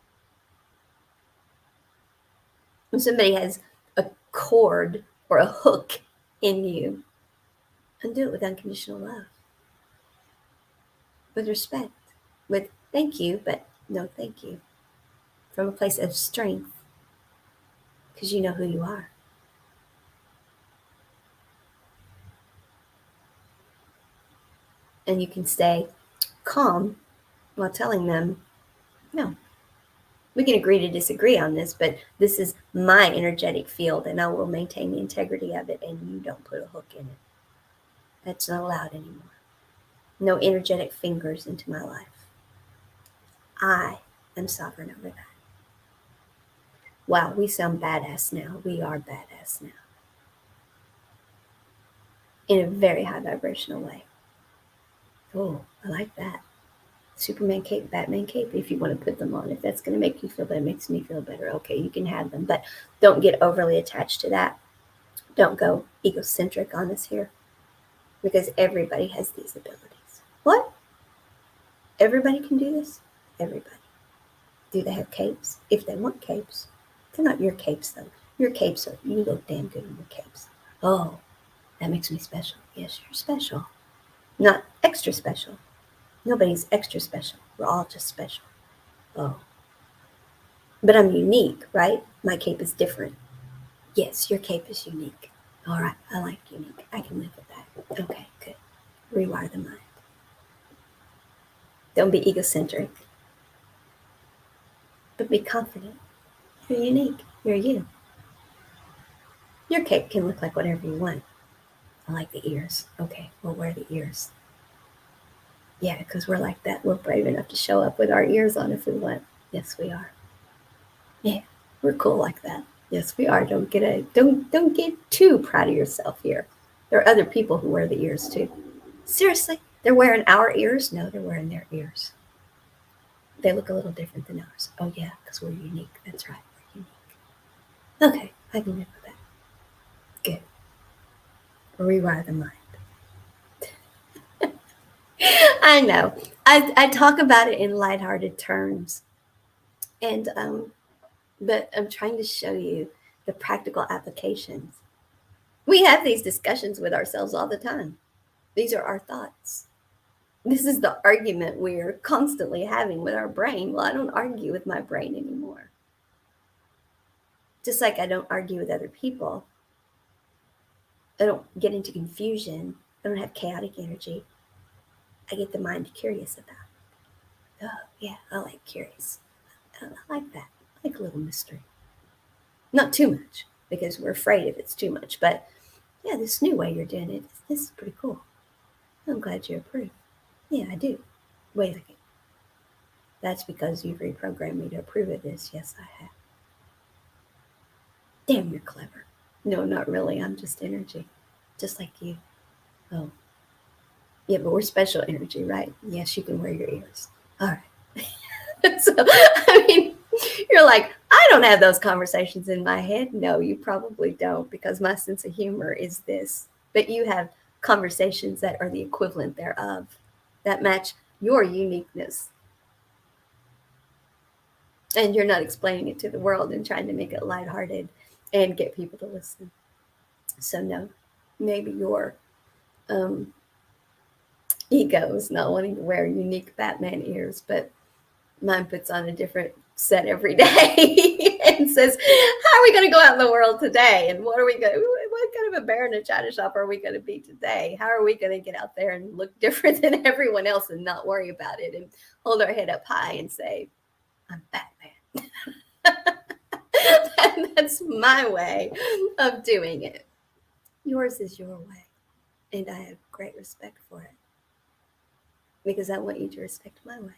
When somebody has a cord or a hook in you, undo it with unconditional love, with respect, with thank you, but no thank you, from a place of strength, because you know who you are. And you can stay calm while telling them, no, we can agree to disagree on this, but this is my energetic field and I will maintain the integrity of it, and you don't put a hook in it. That's not allowed anymore. No energetic fingers into my life. I am sovereign over that. Wow, we sound badass now. We are badass now. In a very high vibrational way. Oh, I like that. Superman cape, Batman cape, if you want to put them on. If that's going to make you feel better, makes me feel better, okay, you can have them. But don't get overly attached to that. Don't go egocentric on us here, because everybody has these abilities. What? Everybody can do this? Everybody. Do they have capes? If they want capes. They're not your capes, though. Your capes are, you look damn good in your capes. Oh, that makes me special. Yes, you're special. Not extra special. Nobody's extra special. We're all just special. Oh. But I'm unique, right? My cape is different. Yes, your cape is unique. All right, I like unique. I can live with that. Okay, good. Rewire the mind. Don't be egocentric, but be confident. You're unique. You're you. Your cape can look like whatever you want. I like the ears. Okay, we'll wear the ears. Yeah, because we're like that. We're brave enough to show up with our ears on if we want. Yes, we are. Yeah, We're cool like that. Yes, we are. Don't get too proud of yourself here. There are other people who wear the ears too. Seriously, they're wearing our ears? No, they're wearing their ears. They look a little different than ours. Oh yeah, because we're unique. That's right, we're unique. Okay, I can live with that. Good. Rewire the mind. I know. I talk about it in lighthearted terms, and but I'm trying to show you the practical applications. We have these discussions with ourselves all the time. These are our thoughts. This is the argument we're constantly having with our brain. Well, I don't argue with my brain anymore. Just like I don't argue with other people. I don't get into confusion. I don't have chaotic energy. I get the mind curious about. Oh, yeah, I like curious. I like that. I like a little mystery. Not too much, because we're afraid if it's too much. But yeah, this new way you're doing it, this is pretty cool. I'm glad you approve. Yeah, I do. Wait a second. That's because you've reprogrammed me to approve of this. Yes, I have. Damn, you're clever. No, not really. I'm just energy. Just like you. Oh. Yeah, but we're special energy, right? Yes, you can wear your ears. All right. So, I mean, you're like, I don't have those conversations in my head. No, you probably don't, because my sense of humor is this. But you have conversations that are the equivalent thereof, that match your uniqueness. And you're not explaining it to the world and trying to make it lighthearted and get people to listen. So, no, maybe your ego is not wanting to wear unique Batman ears, but mine puts on a different set every day and says, how are we going to go out in the world today? And what kind of a bear in a china shop are we going to be today? How are we going to get out there and look different than everyone else and not worry about it and hold our head up high and say, I'm Batman. And that's my way of doing it. Yours is your way. And I have great respect for it, because I want you to respect my way.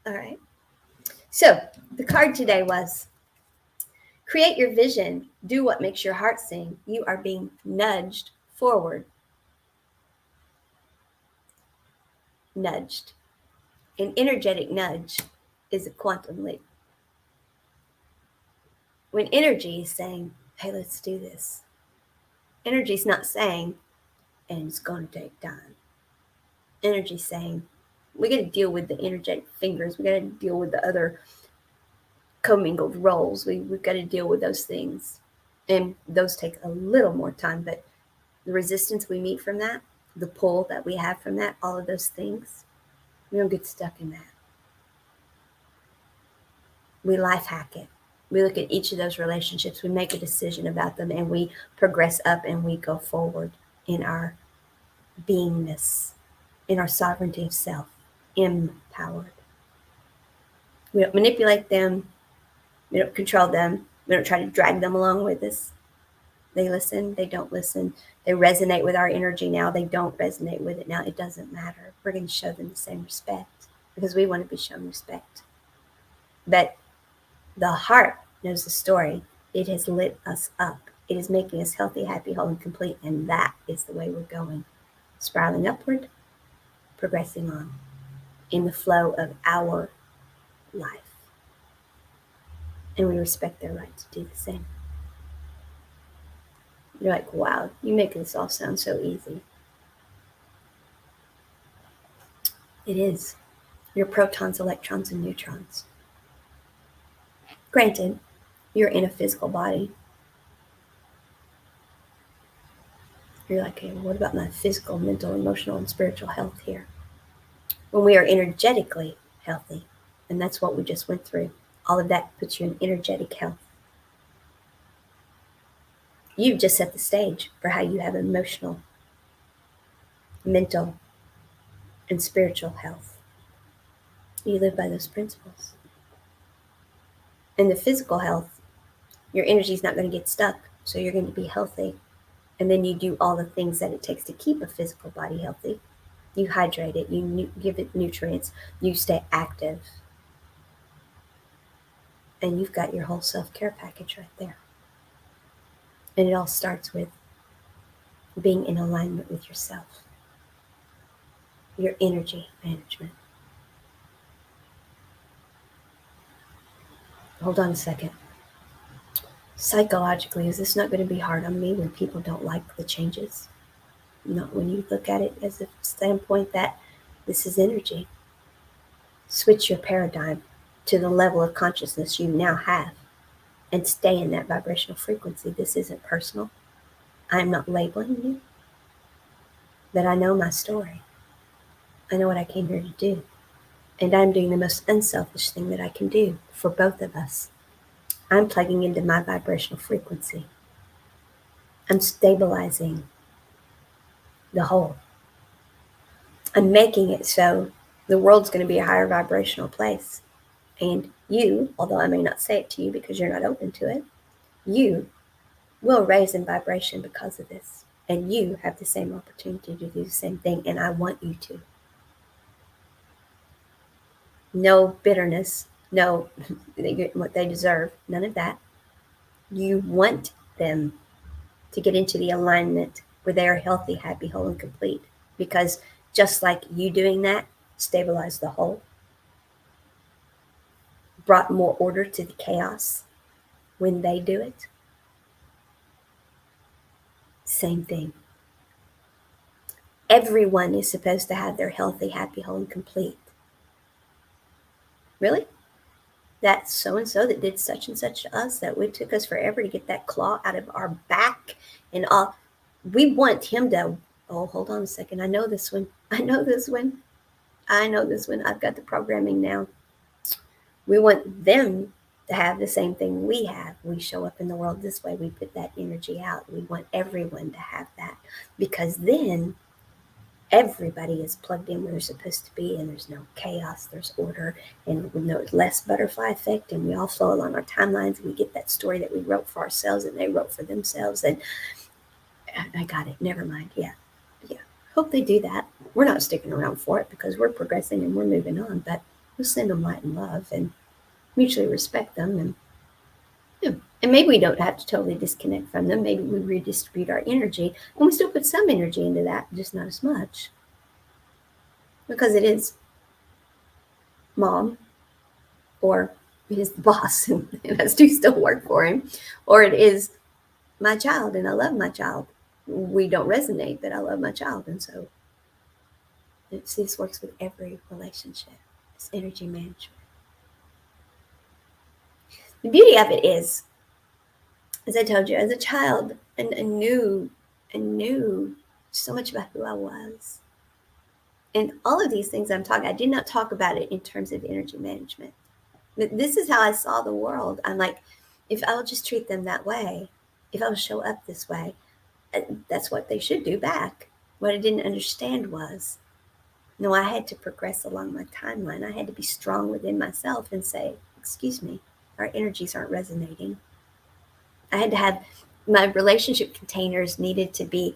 All right. So the card today was create your vision, do what makes your heart sing. You are being nudged forward. Nudged. An energetic nudge is a quantum leap. When energy is saying, hey, let's do this, energy is not saying, and it's going to take time. Energy is saying, we got to deal with the energetic fingers. We got to deal with the other commingled roles. We've got to deal with those things. And those take a little more time, but the resistance we meet from that, the pull that we have from that, all of those things, we don't get stuck in that. We life hack it. We look at each of those relationships, we make a decision about them, and we progress up and we go forward in our beingness, in our sovereignty of self, empowered. We don't manipulate them. We don't control them. We don't try to drag them along with us. They listen. They don't listen. They resonate with our energy now. They don't resonate with it now. It doesn't matter. We're going to show them the same respect because we want to be shown respect. But the heart knows the story. It has lit us up. It is making us healthy, happy, whole, and complete. And that is the way we're going. Spiraling upward, progressing on in the flow of our life. And we respect their right to do the same. You're like, wow, you make this all sound so easy. It is. You're protons, electrons, and neutrons. Granted, you're in a physical body. You're like, okay, what about my physical, mental, emotional, and spiritual health here? When we are energetically healthy, and that's what we just went through, all of that puts you in energetic health. You've just set the stage for how you have emotional, mental, and spiritual health. You live by those principles. In the physical health, your energy is not going to get stuck, so you're going to be healthy. And then you do all the things that it takes to keep a physical body healthy. You hydrate it, you give it nutrients, you stay active. And you've got your whole self-care package right there. And it all starts with being in alignment with yourself, your energy management. Hold on a second. Psychologically, is this not going to be hard on me when people don't like the changes? Not when you look at it as a standpoint that this is energy. Switch your paradigm to the level of consciousness you now have and stay in that vibrational frequency. This isn't personal. I'm not labeling you, but I know my story. I know what I came here to do. And I'm doing the most unselfish thing that I can do for both of us. I'm plugging into my vibrational frequency. I'm stabilizing the whole. I'm making it so the world's going to be a higher vibrational place. And you, although I may not say it to you because you're not open to it, you will raise in vibration because of this. And you have the same opportunity to do the same thing. And I want you to. No bitterness, no, they get what they deserve, none of that. You want them to get into the alignment where they are healthy, happy, whole, and complete. Because just like you doing that stabilized the whole, brought more order to the chaos when they do it. Same thing. Everyone is supposed to have their healthy, happy, whole, and complete. Really? That so and so that did such and such to us, that it took us forever to get that claw out of our back and all. We want him to, oh, hold on a second. I know this one. I know this one. I know this one. I've got the programming now. We want them to have the same thing we have. We show up in the world this way. We put that energy out. We want everyone to have that, because then everybody is plugged in where they're supposed to be, and there's no chaos, there's order, and no less butterfly effect, and we all flow along our timelines, and we get that story that we wrote for ourselves and they wrote for themselves. And I got it, never mind. Yeah, hope they do that. We're not sticking around for it because we're progressing and we're moving on, but we'll send them light and love and mutually respect them. And and maybe we don't have to totally disconnect from them. Maybe we redistribute our energy, and we still put some energy into that, just not as much, because it is mom, or it is the boss and us do still work for him, or it is my child and I love my child. We don't resonate, but I love my child. And so this works with every relationship. It's energy management. The beauty of it is, as I told you, as a child, and I knew so much about who I was. And all of these things I'm talking, I did not talk about it in terms of energy management. But this is how I saw the world. I'm like, if I will just treat them that way, if I will show up this way, that's what they should do back. What I didn't understand was, no, I had to progress along my timeline. I had to be strong within myself and say, excuse me, our energies aren't resonating. I had to have my relationship containers needed to be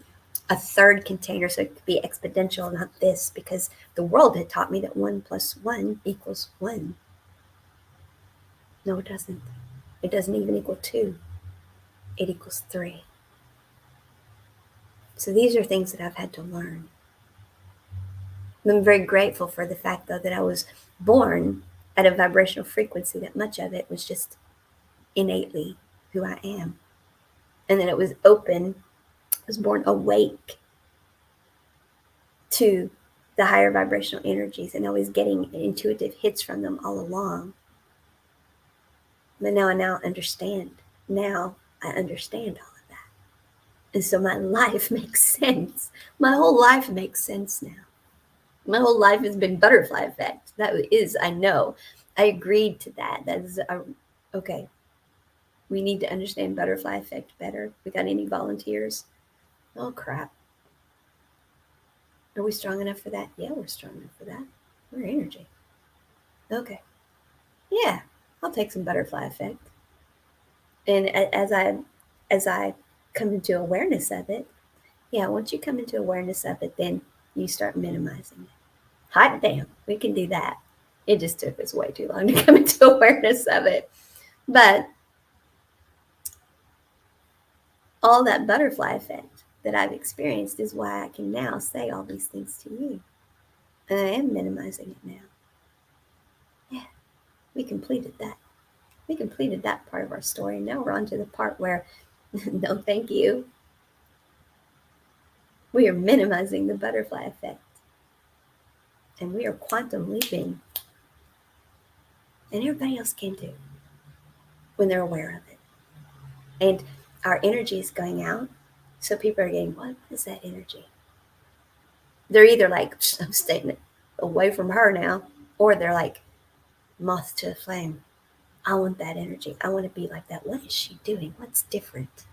a third container, so it could be exponential, not this, because the world had taught me that 1 + 1 = 1. No, it doesn't. It doesn't even equal 2. It equals 3. So these are things that I've had to learn. I'm very grateful for the fact, though, that I was born at a vibrational frequency that much of it was just innately who I am. And that it was open, I was born awake to the higher vibrational energies, and I was getting intuitive hits from them all along. But now I understand. Now I understand all of that. And so my life makes sense. My whole life makes sense now. My whole life has been butterfly effect. That is, I know. I agreed to that. That is, okay. We need to understand butterfly effect better. We got any volunteers? Oh, crap. Are we strong enough for that? Yeah, we're strong enough for that. We're energy. Okay. Yeah, I'll take some butterfly effect. And as I come into awareness of it, yeah, once you come into awareness of it, then you start minimizing it. Hot damn, we can do that. It just took us way too long to come into awareness of it. But all that butterfly effect that I've experienced is why I can now say all these things to you. And I am minimizing it now. Yeah, we completed that. We completed that part of our story. Now we're on to the part where, no, thank you. We are minimizing the butterfly effect. And we are quantum leaping. And everybody else can too when they're aware of it. And our energy is going out. So people are getting, what is that energy? They're either like, I'm staying away from her now, or they're like, moth to a flame. I want that energy. I want to be like that. What is she doing? What's different?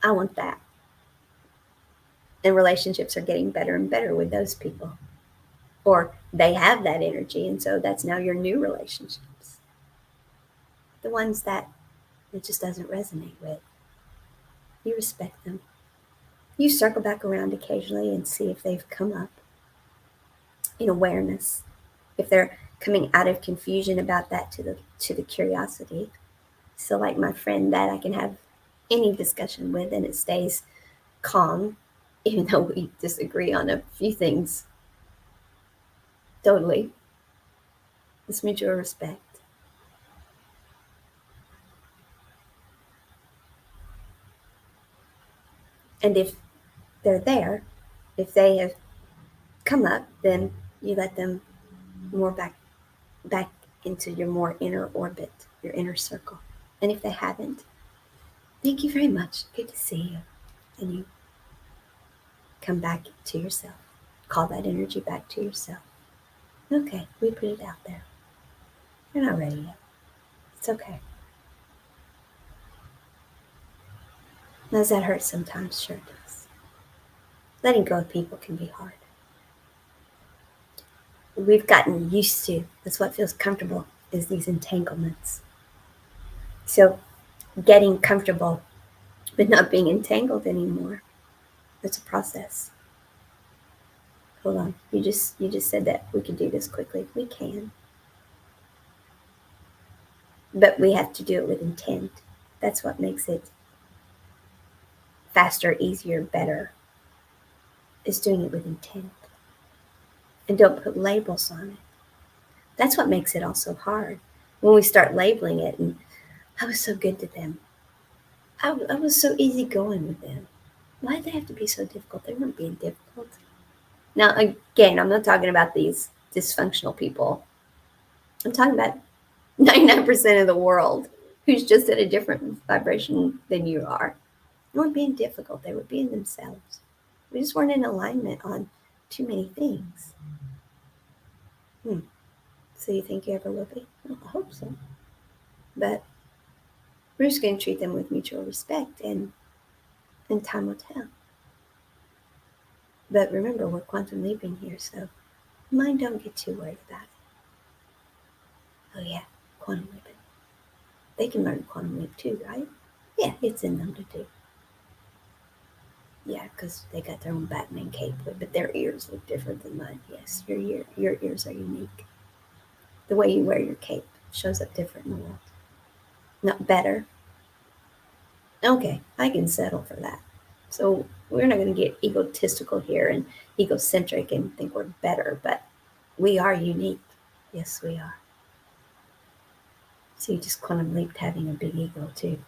I want that. And relationships are getting better and better with those people. Or they have that energy, and so that's now your new relationships. The ones that it just doesn't resonate with. You respect them. You circle back around occasionally and see if they've come up in awareness, if they're coming out of confusion about that to the curiosity. So like my friend that I can have any discussion with and it stays calm, even though we disagree on a few things. Totally. It's mutual respect. And if they're there, if they have come up, then you let them more back into your more inner orbit, your inner circle. And if they haven't, thank you very much. Good to see you. And you come back to yourself. Call that energy back to yourself. Okay, we put it out there. You're not ready yet. It's okay. Does that hurt sometimes? Sure it does. Letting go of people can be hard. We've gotten used to, that's what feels comfortable, is these entanglements. So getting comfortable with not being entangled anymore, it's a process. Hold on. You just said that we could do this quickly. We can. But we have to do it with intent. That's what makes it faster, easier, better. Is doing it with intent. And don't put labels on it. That's what makes it also hard. When we start labeling it, and I was so good to them. I was so easygoing with them. Why did they have to be so difficult? They weren't being difficult. Now, again, I'm not talking about these dysfunctional people. I'm talking about 99% of the world who's just at a different vibration than you are. They weren't being difficult. They were being themselves. We just weren't in alignment on too many things. So you think you ever will be? Well, I hope so. But we're just going to treat them with mutual respect, and time will tell. But remember, we're quantum leaping here, so mind don't get too worried about it. Oh yeah, quantum leaping. They can learn quantum leap too, right? Yeah, it's in them to do. Yeah, because they got their own Batman cape, but their ears look different than mine. Yes, your ears are unique. The way you wear your cape shows up different in the world. Not better. Okay, I can settle for that. So we're not going to get egotistical here and egocentric and think we're better, but we are unique. Yes, we are. So you just quantum leaped having a big ego too,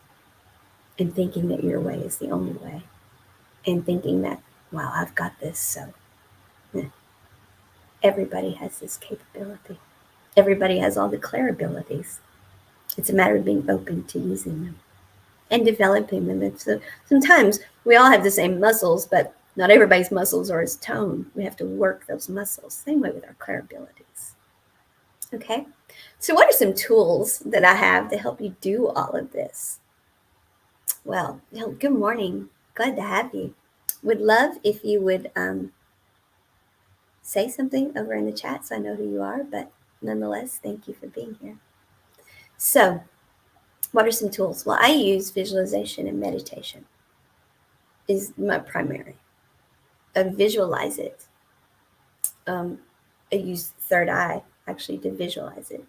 and thinking that your way is the only way, and thinking that, wow, I've got this. So everybody has this capability. Everybody has all the clair abilities. It's a matter of being open to using them and developing them. So sometimes we all have the same muscles, but not everybody's muscles are as toned. We have to work those muscles. Same way with our clair abilities. Okay. So what are some tools that I have to help you do all of this? Well, good morning. Glad to have you. Would love if you would say something over in the chat so I know who you are, but nonetheless, thank you for being here. So, what are some tools? Well, I use visualization and meditation is my primary. I visualize it. I use third eye actually to visualize it.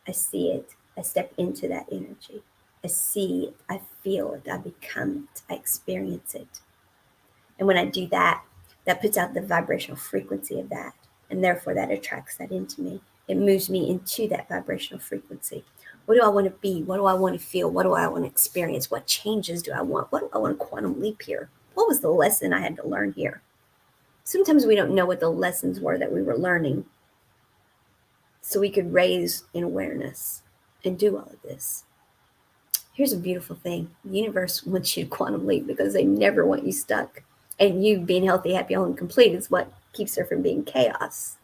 I see it. I step into that energy. I see it, I feel it, I become it, I experience it. And when I do that, that puts out the vibrational frequency of that. And therefore, that attracts that into me. It moves me into that vibrational frequency. What do I want to be? What do I want to feel? What do I want to experience? What changes do I want? What do I want to quantum leap here? What was the lesson I had to learn here? Sometimes we don't know what the lessons were that we were learning. So we could raise in awareness and do all of this. Here's a beautiful thing. The universe wants you to quantum leap because they never want you stuck. And you being healthy, happy, whole, and complete is what keeps her from being chaos.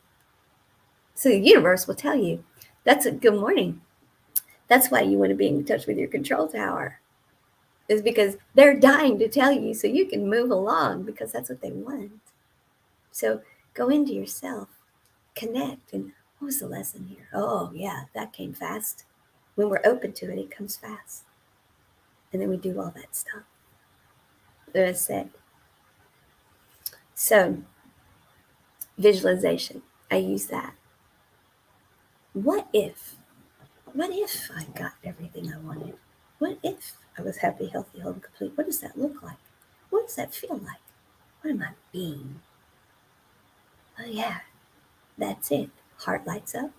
So the universe will tell you, that's a good morning. That's why you want to be in touch with your control tower. Is because they're dying to tell you so you can move along because that's what they want. So go into yourself, connect, and what was the lesson here? Oh, yeah, that came fast. When we're open to it, it comes fast. And then we do all that stuff that I said. So, visualization, I use that. What if I got everything I wanted? What if I was happy, healthy, whole, and complete? What does that look like? What does that feel like? What am I being? Oh, yeah, that's it. Heart lights up.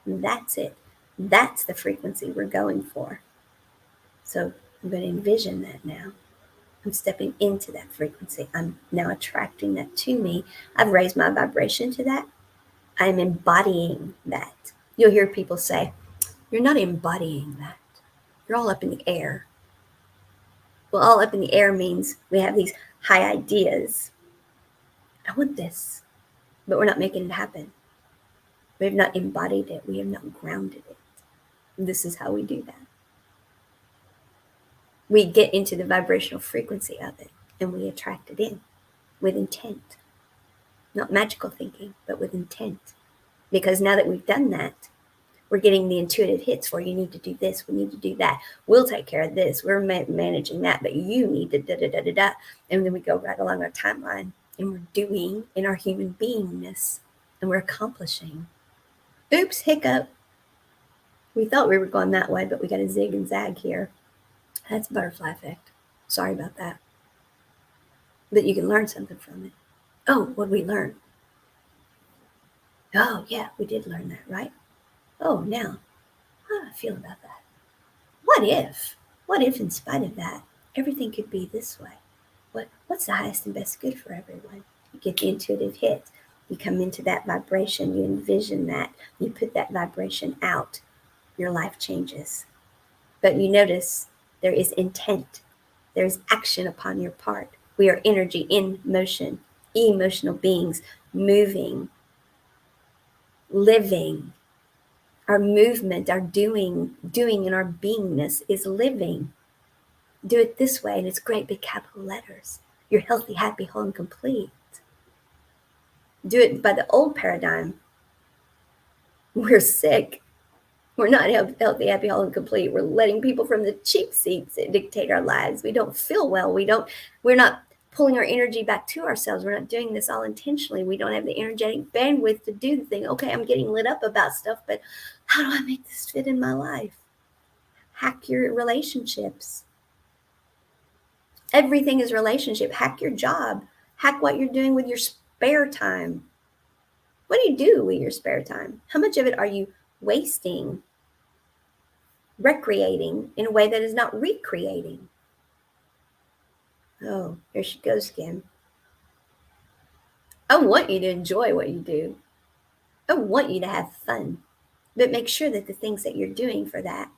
That's it. That's the frequency we're going for. So I'm going to envision that now. I'm stepping into that frequency. I'm now attracting that to me. I've raised my vibration to that. I'm embodying that. You'll hear people say, you're not embodying that. You're all up in the air. Well, all up in the air means we have these high ideas. I want this, but we're not making it happen. We have not embodied it. We have not grounded it. This is how we do that. We get into the vibrational frequency of it and we attract it in with intent. Not magical thinking, but with intent. Because now that we've done that, we're getting the intuitive hits where you need to do this, we need to do that. We'll take care of this, we're managing that, but you need to da-da-da-da-da. And then we go right along our timeline and we're doing in our human beingness and we're accomplishing. Oops, hiccup. We thought we were going that way, but we got a zig and zag here. That's butterfly effect. Sorry about that. But you can learn something from it. Oh, what did we learn? Oh, yeah, we did learn that, right? Oh, now, how do I feel about that? What if in spite of that, everything could be this way? What's the highest and best good for everyone? You get the intuitive hit. You come into that vibration. You envision that. You put that vibration out. Your life changes. But you notice there is intent. There is action upon your part. We are energy in motion, emotional beings, moving, living. Our movement, our doing and our beingness is living. Do it this way, and it's great big capital letters. You're healthy, happy, whole, and complete. Do it by the old paradigm. We're sick. We're not healthy, happy, whole, and complete. We're letting people from the cheap seats dictate our lives. We don't feel well. We're not pulling our energy back to ourselves. We're not doing this all intentionally. We don't have the energetic bandwidth to do the thing. Okay, I'm getting lit up about stuff, but how do I make this fit in my life? Hack your relationships. Everything is relationship. Hack your job. Hack what you're doing with your spare time. What do you do with your spare time? How much of it are you wasting, recreating in a way that is not recreating? Oh, here she goes again. I want you to enjoy what you do. I want you to have fun. But make sure that the things that you're doing for that,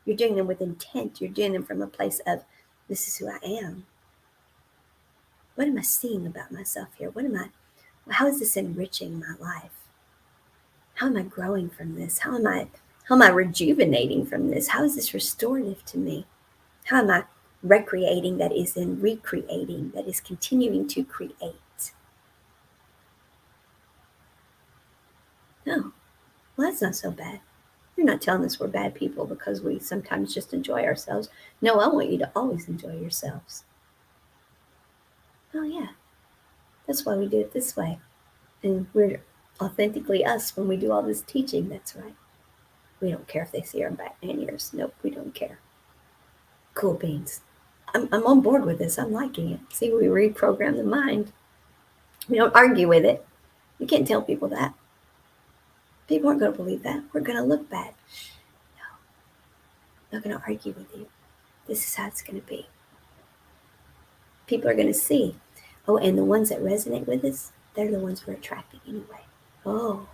you're doing them with intent. You're doing them from a place of, this is who I am. What am I seeing about myself here? How is this enriching my life? How am I growing from this? How am I rejuvenating from this? How is this restorative to me? How am I recreating that is in recreating, that is continuing to create? No, well, that's not so bad. You're not telling us we're bad people because we sometimes just enjoy ourselves. No, I want you to always enjoy yourselves. Oh, yeah, that's why we do it this way. And we're authentically us when we do all this teaching. That's right. We don't care if they see our Batman ears. Nope, we don't care. Cool beans. I'm on board with this. I'm liking it. See, we reprogram the mind. We don't argue with it. You can't tell people that. People aren't going to believe that. We're going to look bad. No, I'm not going to argue with you. This is how it's going to be. People are going to see. Oh, and the ones that resonate with us, they're the ones we're attracting anyway. Oh,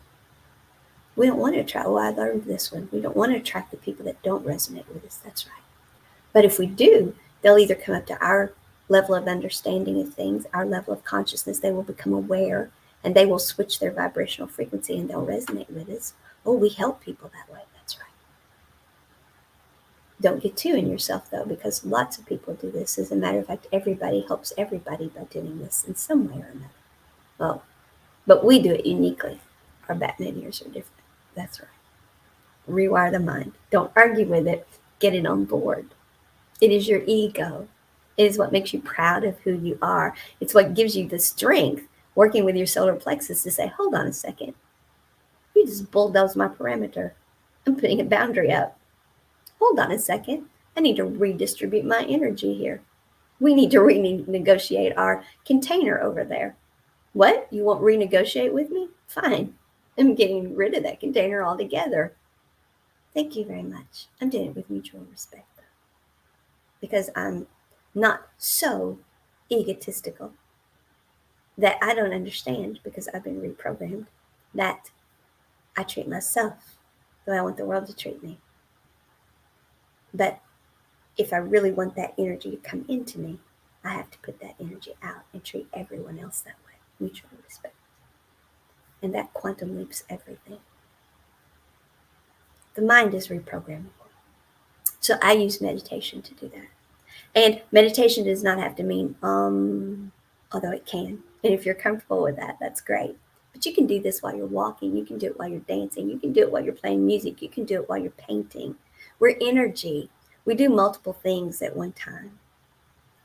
we don't want to attract. Oh, I learned this one. We don't want to attract the people that don't resonate with us. That's right. But if we do, they'll either come up to our level of understanding of things, our level of consciousness. They will become aware, and they will switch their vibrational frequency, and they'll resonate with us. Oh, we help people that way. That's right. Don't get too in yourself, though, because lots of people do this. As a matter of fact, everybody helps everybody by doing this in some way or another. Well, but we do it uniquely. Our Batman ears are different. That's right. Rewire the mind. Don't argue with it. Get it on board. It is your ego. It is what makes you proud of who you are. It's what gives you the strength working with your solar plexus to say, hold on a second. You just bulldozed my parameter. I'm putting a boundary up. Hold on a second. I need to redistribute my energy here. We need to renegotiate our container over there. What? You won't renegotiate with me? Fine. I'm getting rid of that container altogether. Thank you very much. I'm doing it with mutual respect, though, because I'm not so egotistical that I don't understand, because I've been reprogrammed, that I treat myself the way I want the world to treat me. But if I really want that energy to come into me, I have to put that energy out and treat everyone else that way. Mutual respect. And that quantum leaps everything. The mind is reprogrammable. So I use meditation to do that. And meditation does not have to mean although it can. And if you're comfortable with that, that's great. But you can do this while you're walking. You can do it while you're dancing. You can do it while you're playing music. You can do it while you're painting. We're energy. We do multiple things at one time.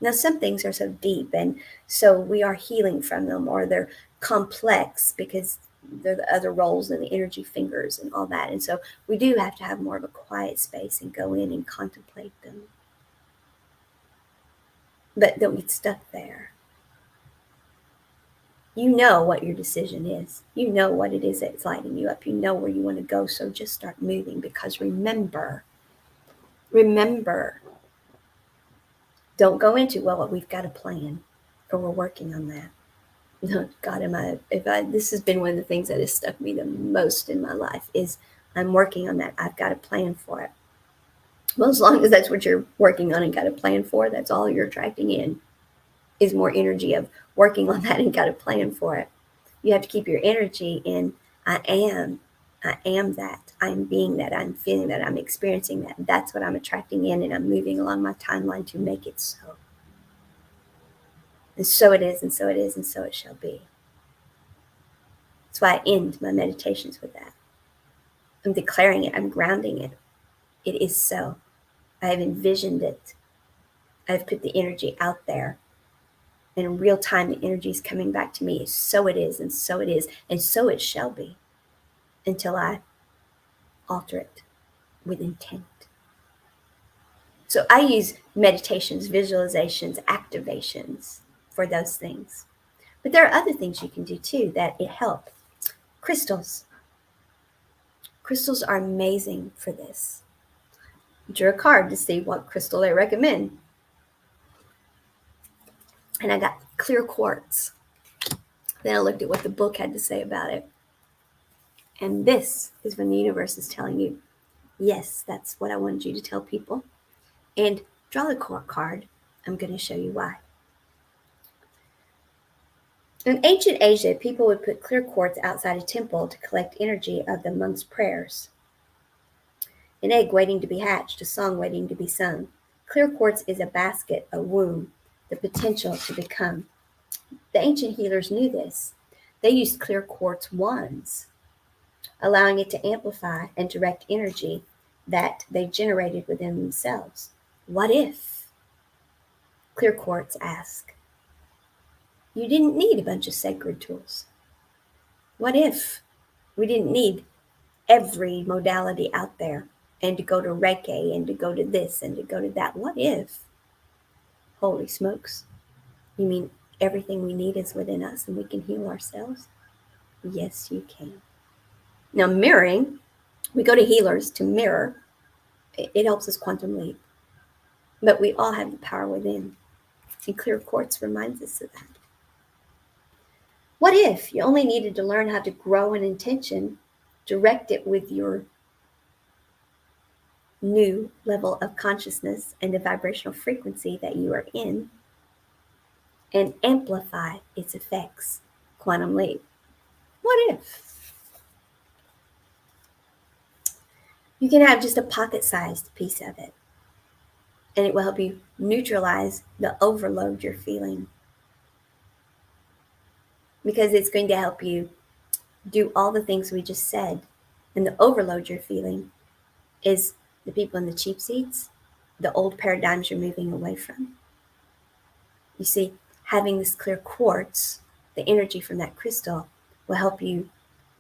Now, some things are so deep, and so we are healing from them, or they're complex because they're the other roles and the energy fingers and all that. And so we do have to have more of a quiet space and go in and contemplate them. But don't get stuck there. You know what your decision is. You know what it is that's lighting you up. You know where you want to go. So just start moving, because remember, don't go into, well, we've got a plan, or we're working on that. No, God, this has been one of the things that has stuck me the most in my life, is I'm working on that. I've got a plan for it. Well, as long as that's what you're working on and got a plan for, that's all you're attracting in, is more energy of working on that and got a plan for it. You have to keep your energy in, I am that, I'm being that, I'm feeling that, I'm experiencing that. That's what I'm attracting in, and I'm moving along my timeline to make it so. And so it is, and so it is, and so it shall be. That's why I end my meditations with that. I'm declaring it, I'm grounding it. It is so. I have envisioned it. I've put the energy out there. And in real time, the energy is coming back to me. So it is, and so it is, and so it shall be, until I alter it with intent. So I use meditations, visualizations, activations for those things. But there are other things you can do too that it help. Crystals. Crystals are amazing for this. I drew a card to see what crystal they recommend. And I got clear quartz. Then I looked at what the book had to say about it. And this is when the universe is telling you, yes, that's what I wanted you to tell people. And draw the card. I'm going to show you why. In ancient Asia, people would put clear quartz outside a temple to collect energy of the monks' prayers. An egg waiting to be hatched, a song waiting to be sung. Clear quartz is a basket, a womb, the potential to become. The ancient healers knew this. They used clear quartz wands, allowing it to amplify and direct energy that they generated within themselves. What if? Clear quartz asked. You didn't need a bunch of sacred tools. What if we didn't need every modality out there, and to go to Reiki, and to go to this, and to go to that. What if, holy smokes, you mean everything we need is within us and we can heal ourselves? Yes, you can. Now, mirroring, we go to healers to mirror. It helps us quantum leap. But we all have the power within. And clear quartz reminds us of that. What if you only needed to learn how to grow an intention, direct it with your new level of consciousness and the vibrational frequency that you are in, and amplify its effects? Quantum leap. What if? You can have just a pocket-sized piece of it, and it will help you neutralize the overload you're feeling, because it's going to help you do all the things we just said. And the overload you're feeling is the people in the cheap seats, the old paradigms you're moving away from. You see, having this clear quartz, the energy from that crystal, will help you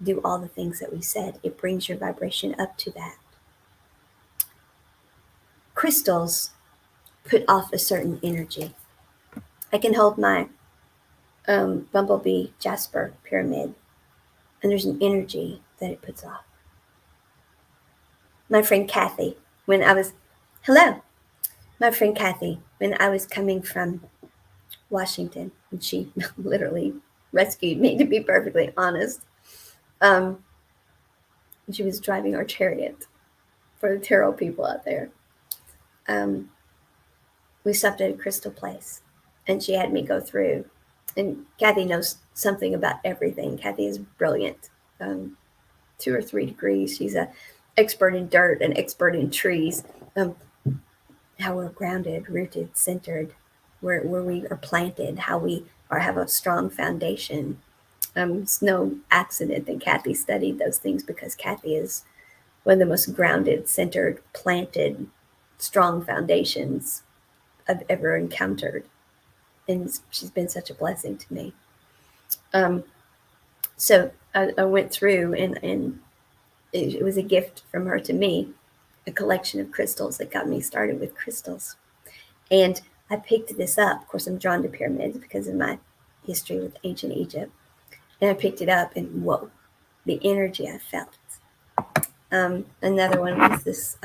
do all the things that we said. It brings your vibration up to that. Crystals put off a certain energy. I can hold my bumblebee jasper pyramid, and there's an energy that it puts off. My friend Kathy, when I was, hello, my friend Kathy, when I was coming from Washington, and she literally rescued me, to be perfectly honest. She was driving our chariot for the tarot people out there. We stopped at a crystal place, and she had me go through. And Kathy knows something about everything. Kathy is brilliant. 2 or 3 degrees. She's an expert in dirt, an expert in trees. How we're grounded, rooted, centered, where we are planted, how we have a strong foundation. It's no accident that Kathy studied those things, because Kathy is one of the most grounded, centered, planted, strong foundations I've ever encountered. And she's been such a blessing to me. So I went through, and it was a gift from her to me, a collection of crystals that got me started with crystals. And I picked this up. Of course, I'm drawn to pyramids because of my history with ancient Egypt. And I picked it up, and whoa, the energy I felt. Another one was this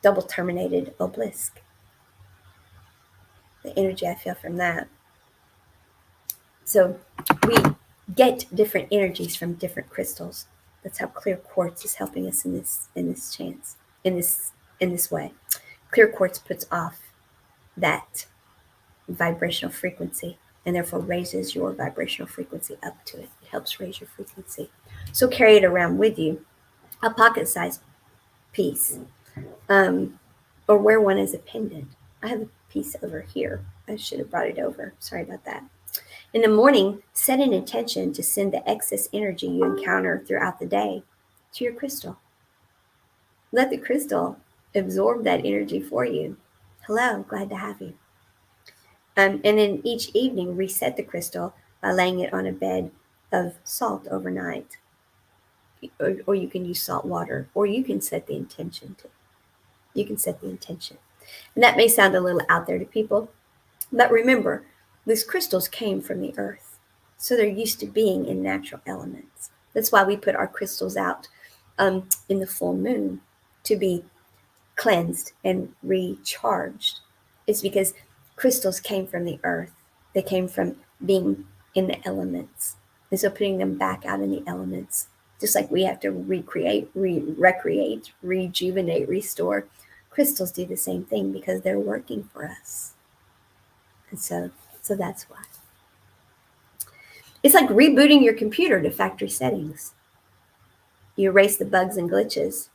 double terminated obelisk. The energy I feel from that. So we get different energies from different crystals. That's how clear quartz is helping us in this way. Clear quartz puts off that vibrational frequency, and therefore raises your vibrational frequency up to it. It helps raise your frequency. So carry it around with you, a pocket-sized piece, or wear one as a pendant. I have a piece over here. I should have brought it over. Sorry about that. In the morning, set an intention to send the excess energy you encounter throughout the day to your crystal. Let the crystal absorb that energy for you. Hello, glad to have you. And then each evening, reset the crystal by laying it on a bed of salt overnight. Or you can use salt water, or you can set the intention to. You can set the intention. And that may sound a little out there to people, but remember, these crystals came from the earth. So they're used to being in natural elements. That's why we put our crystals out in the full moon, to be cleansed and recharged. It's because crystals came from the earth. They came from being in the elements. And so putting them back out in the elements, just like we have to recreate, recreate, rejuvenate, restore, crystals do the same thing, because they're working for us. And so that's why. It's like rebooting your computer to factory settings. You erase the bugs and glitches.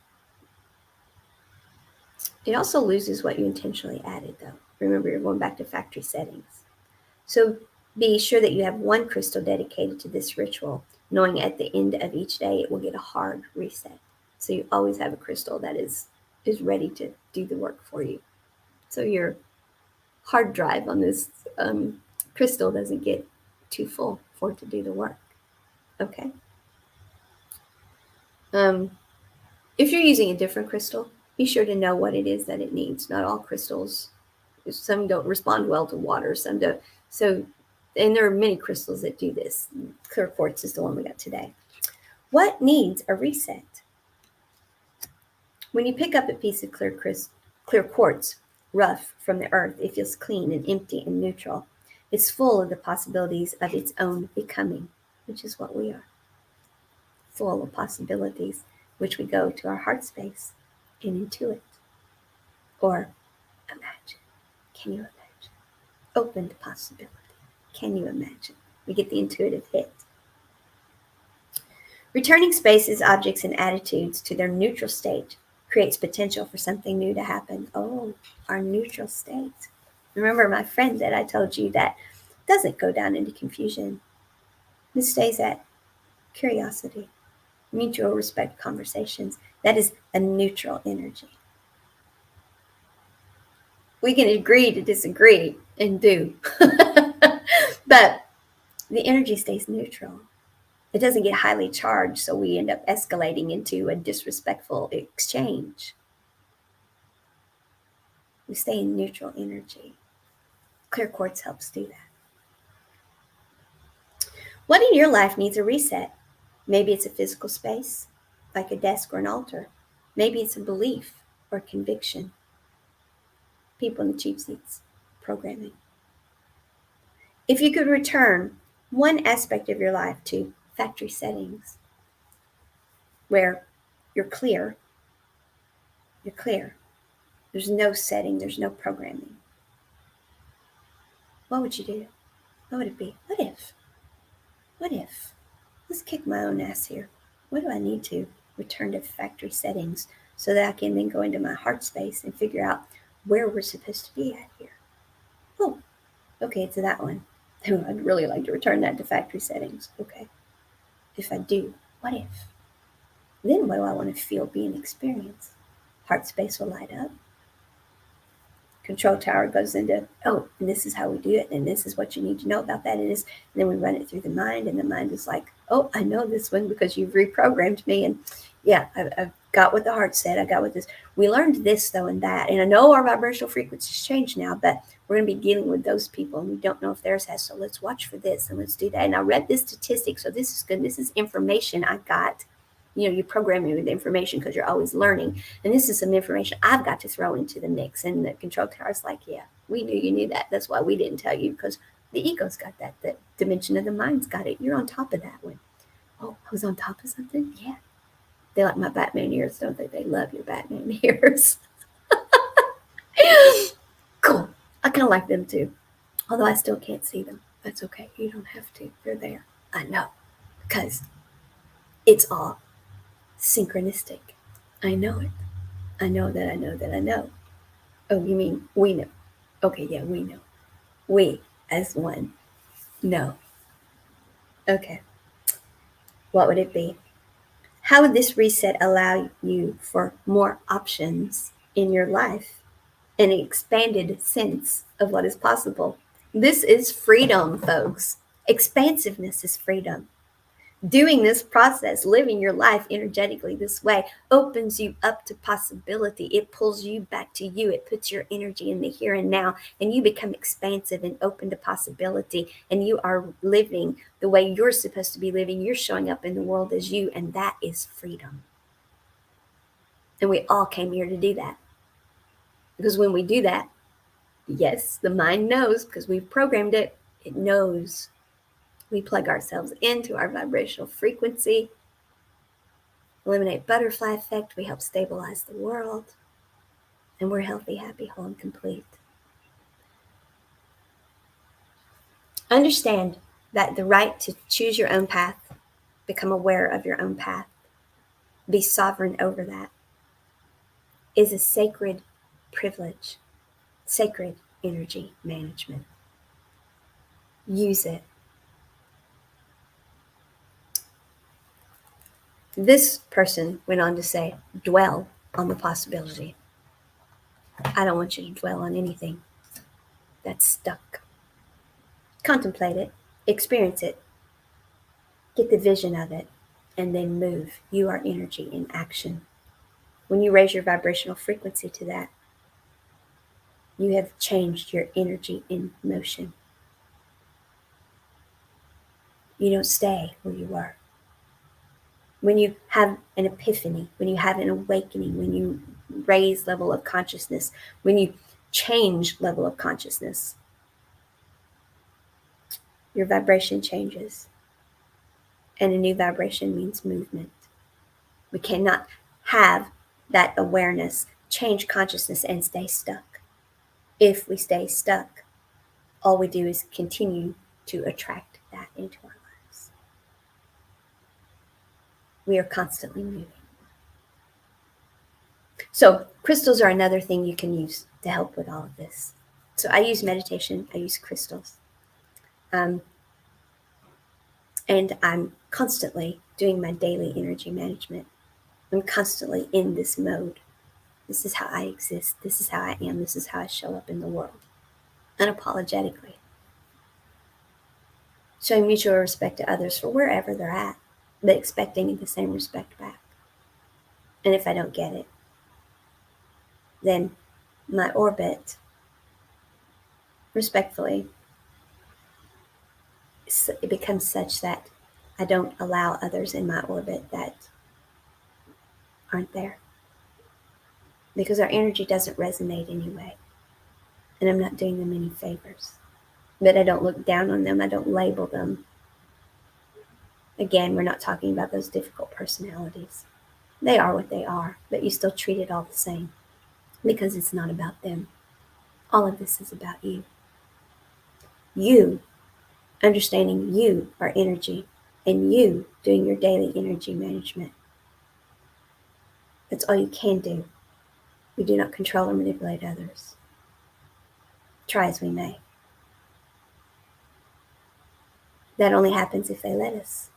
It also loses what you intentionally added, though. Remember, you're going back to factory settings. So be sure that you have one crystal dedicated to this ritual, knowing at the end of each day it will get a hard reset. So you always have a crystal that is ready to do the work for you. So your hard drive on this crystal doesn't get too full for it to do the work. Okay? If you're using a different crystal, be sure to know what it is that it needs. Not all crystals, some don't respond well to water, some don't. So, and there are many crystals that do this. Clear quartz is the one we got today. What needs a reset? When you pick up a piece of clear quartz, rough from the earth, it feels clean and empty and neutral. It's full of the possibilities of its own becoming, which is what we are. Full of possibilities, which we go to our heart space and intuit. Or imagine. Can you imagine? Open to possibility. Can you imagine? We get the intuitive hit. Returning spaces, objects, and attitudes to their neutral state creates potential for something new to happen. Oh, our neutral state. Remember my friend that I told you that doesn't go down into confusion. It stays at curiosity, mutual respect conversations. That is a neutral energy. We can agree to disagree and do, but the energy stays neutral. It doesn't get highly charged, so we end up escalating into a disrespectful exchange. We stay in neutral energy. Clear quartz helps do that. What in your life needs a reset? Maybe it's a physical space, like a desk or an altar. Maybe it's a belief or conviction. People in the cheap seats, programming. If you could return one aspect of your life to factory settings, where you're clear, there's no setting, there's no programming, what would you do? What would it be? What if? Let's kick my own ass here. What do I need to return to factory settings so that I can then go into my heart space and figure out where we're supposed to be at here? Oh, okay, it's that one. I'd really like to return that to factory settings. Okay. If I do, what if? Then what do I want to feel, be, and experience? Heart space will light up. Control tower goes into, oh, and this is how we do it, and this is what you need to know about that. And then we run it through the mind, and the mind is like, oh, I know this one because you've reprogrammed me, and yeah, I've got what the heart said. I got what this. We learned this though, and that, and I know our vibrational frequencies changed now, but we're going to be dealing with those people, and we don't know if theirs has. So let's watch for this, and let's do that. And I read this statistic, so this is good. This is information I got. You program me with information because you're always learning. And this is some information I've got to throw into the mix. And the control tower's like, yeah, we knew you knew that. That's why we didn't tell you, because the ego's got that. The dimension of the mind's got it. You're on top of that one. Oh, I was on top of something? Yeah. They like my Batman ears, don't they? They love your Batman ears. Cool. I kind of like them too. Although I still can't see them. That's okay. You don't have to. They're there. I know. Because it's all synchronistic. I know it. I know that I know that I know. Oh, you mean we know? Okay, yeah, we know. We, as one, know. Okay. What would it be? How would this reset allow you for more options in your life? An expanded sense of what is possible. This is freedom, folks. Expansiveness is freedom. Doing this process, living your life energetically this way, opens you up to possibility. It pulls you back to you. It puts your energy in the here and now, and you become expansive and open to possibility. And you are living the way you're supposed to be living. You're showing up in the world as you, and that is freedom. And we all came here to do that. Because when we do that, yes, the mind knows because we've programmed it. It knows. We plug ourselves into our vibrational frequency, eliminate butterfly effect. We help stabilize the world. And we're healthy, happy, whole, and complete. Understand that the right to choose your own path, become aware of your own path, be sovereign over that, is a sacred privilege, sacred energy management. Use it. This person went on to say, dwell on the possibility. I don't want you to dwell on anything that's stuck. Contemplate it, experience it, get the vision of it, and then move. You are energy in action. When you raise your vibrational frequency to that, you have changed your energy in motion. You don't stay where you were. When you have an epiphany, when you have an awakening, when you raise level of consciousness, when you change level of consciousness, your vibration changes. And a new vibration means movement. We cannot have that awareness, change consciousness, and stay stuck. If we stay stuck, all we do is continue to attract that into our lives. We are constantly moving. So, crystals are another thing you can use to help with all of this. So, I use meditation, I use crystals. And I'm constantly doing my daily energy management. I'm constantly in this mode. This is how I exist. This is how I am. This is how I show up in the world, unapologetically. Showing mutual respect to others for wherever they're at, but expecting the same respect back. And if I don't get it, then my orbit, respectfully, it becomes such that I don't allow others in my orbit that aren't there. Because our energy doesn't resonate anyway. And I'm not doing them any favors. But I don't look down on them. I don't label them. Again, we're not talking about those difficult personalities. They are what they are, but you still treat it all the same because it's not about them. All of this is about you. You, understanding you are energy, and you doing your daily energy management. That's all you can do. We do not control or manipulate others. Try as we may. That only happens if they let us.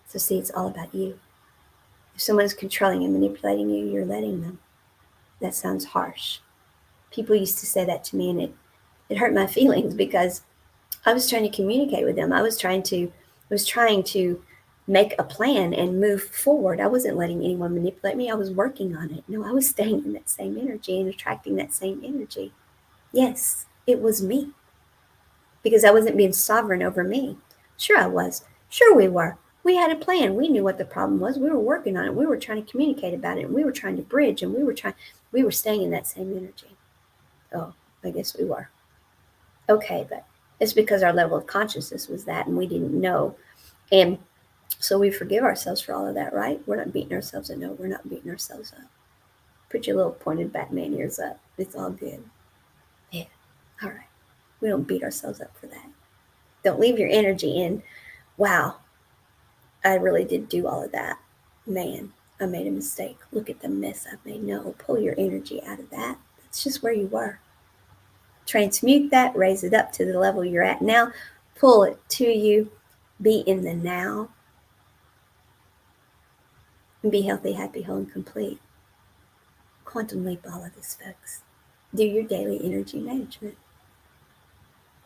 So see, it's all about you. If someone's controlling and manipulating you, you're letting them. That sounds harsh. People used to say that to me, and it hurt my feelings because I was trying to communicate with them. I was trying to make a plan and move forward. I wasn't letting anyone manipulate me. I was working on it. No, I was staying in that same energy and attracting that same energy. Yes, it was me. Because I wasn't being sovereign over me. Sure I was. Sure we were. We had a plan. We knew what the problem was. We were working on it. We were trying to communicate about it. And we were trying to bridge. And we were staying in that same energy. Oh, I guess we were. Okay, but it's because our level of consciousness was that and we didn't know. And so we forgive ourselves for all of that, right? We're not beating ourselves up. No, we're not beating ourselves up. Put your little pointed Batman ears up. It's all good. Yeah. All right. We don't beat ourselves up for that. Don't leave your energy in, wow, I really did do all of that. Man, I made a mistake. Look at the mess I've made. No, pull your energy out of that. That's just where you were. Transmute that, raise it up to the level you're at now, pull it to you, be in the now, and be healthy, happy, whole, and complete. Quantum leap all of this, folks. Do your daily energy management.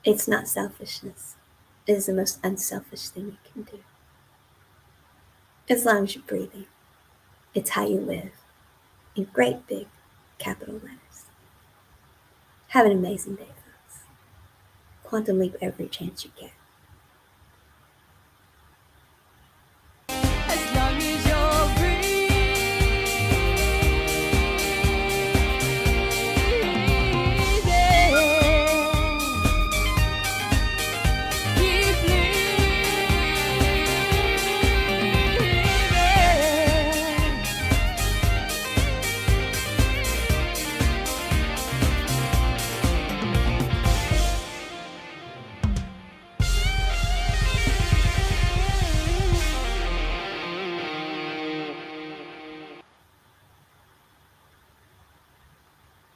It's not selfishness. It is the most unselfish thing you can do. As long as you're breathing. It's how you live. In great big capital letters. Have an amazing day, folks. Quantum leap every chance you get.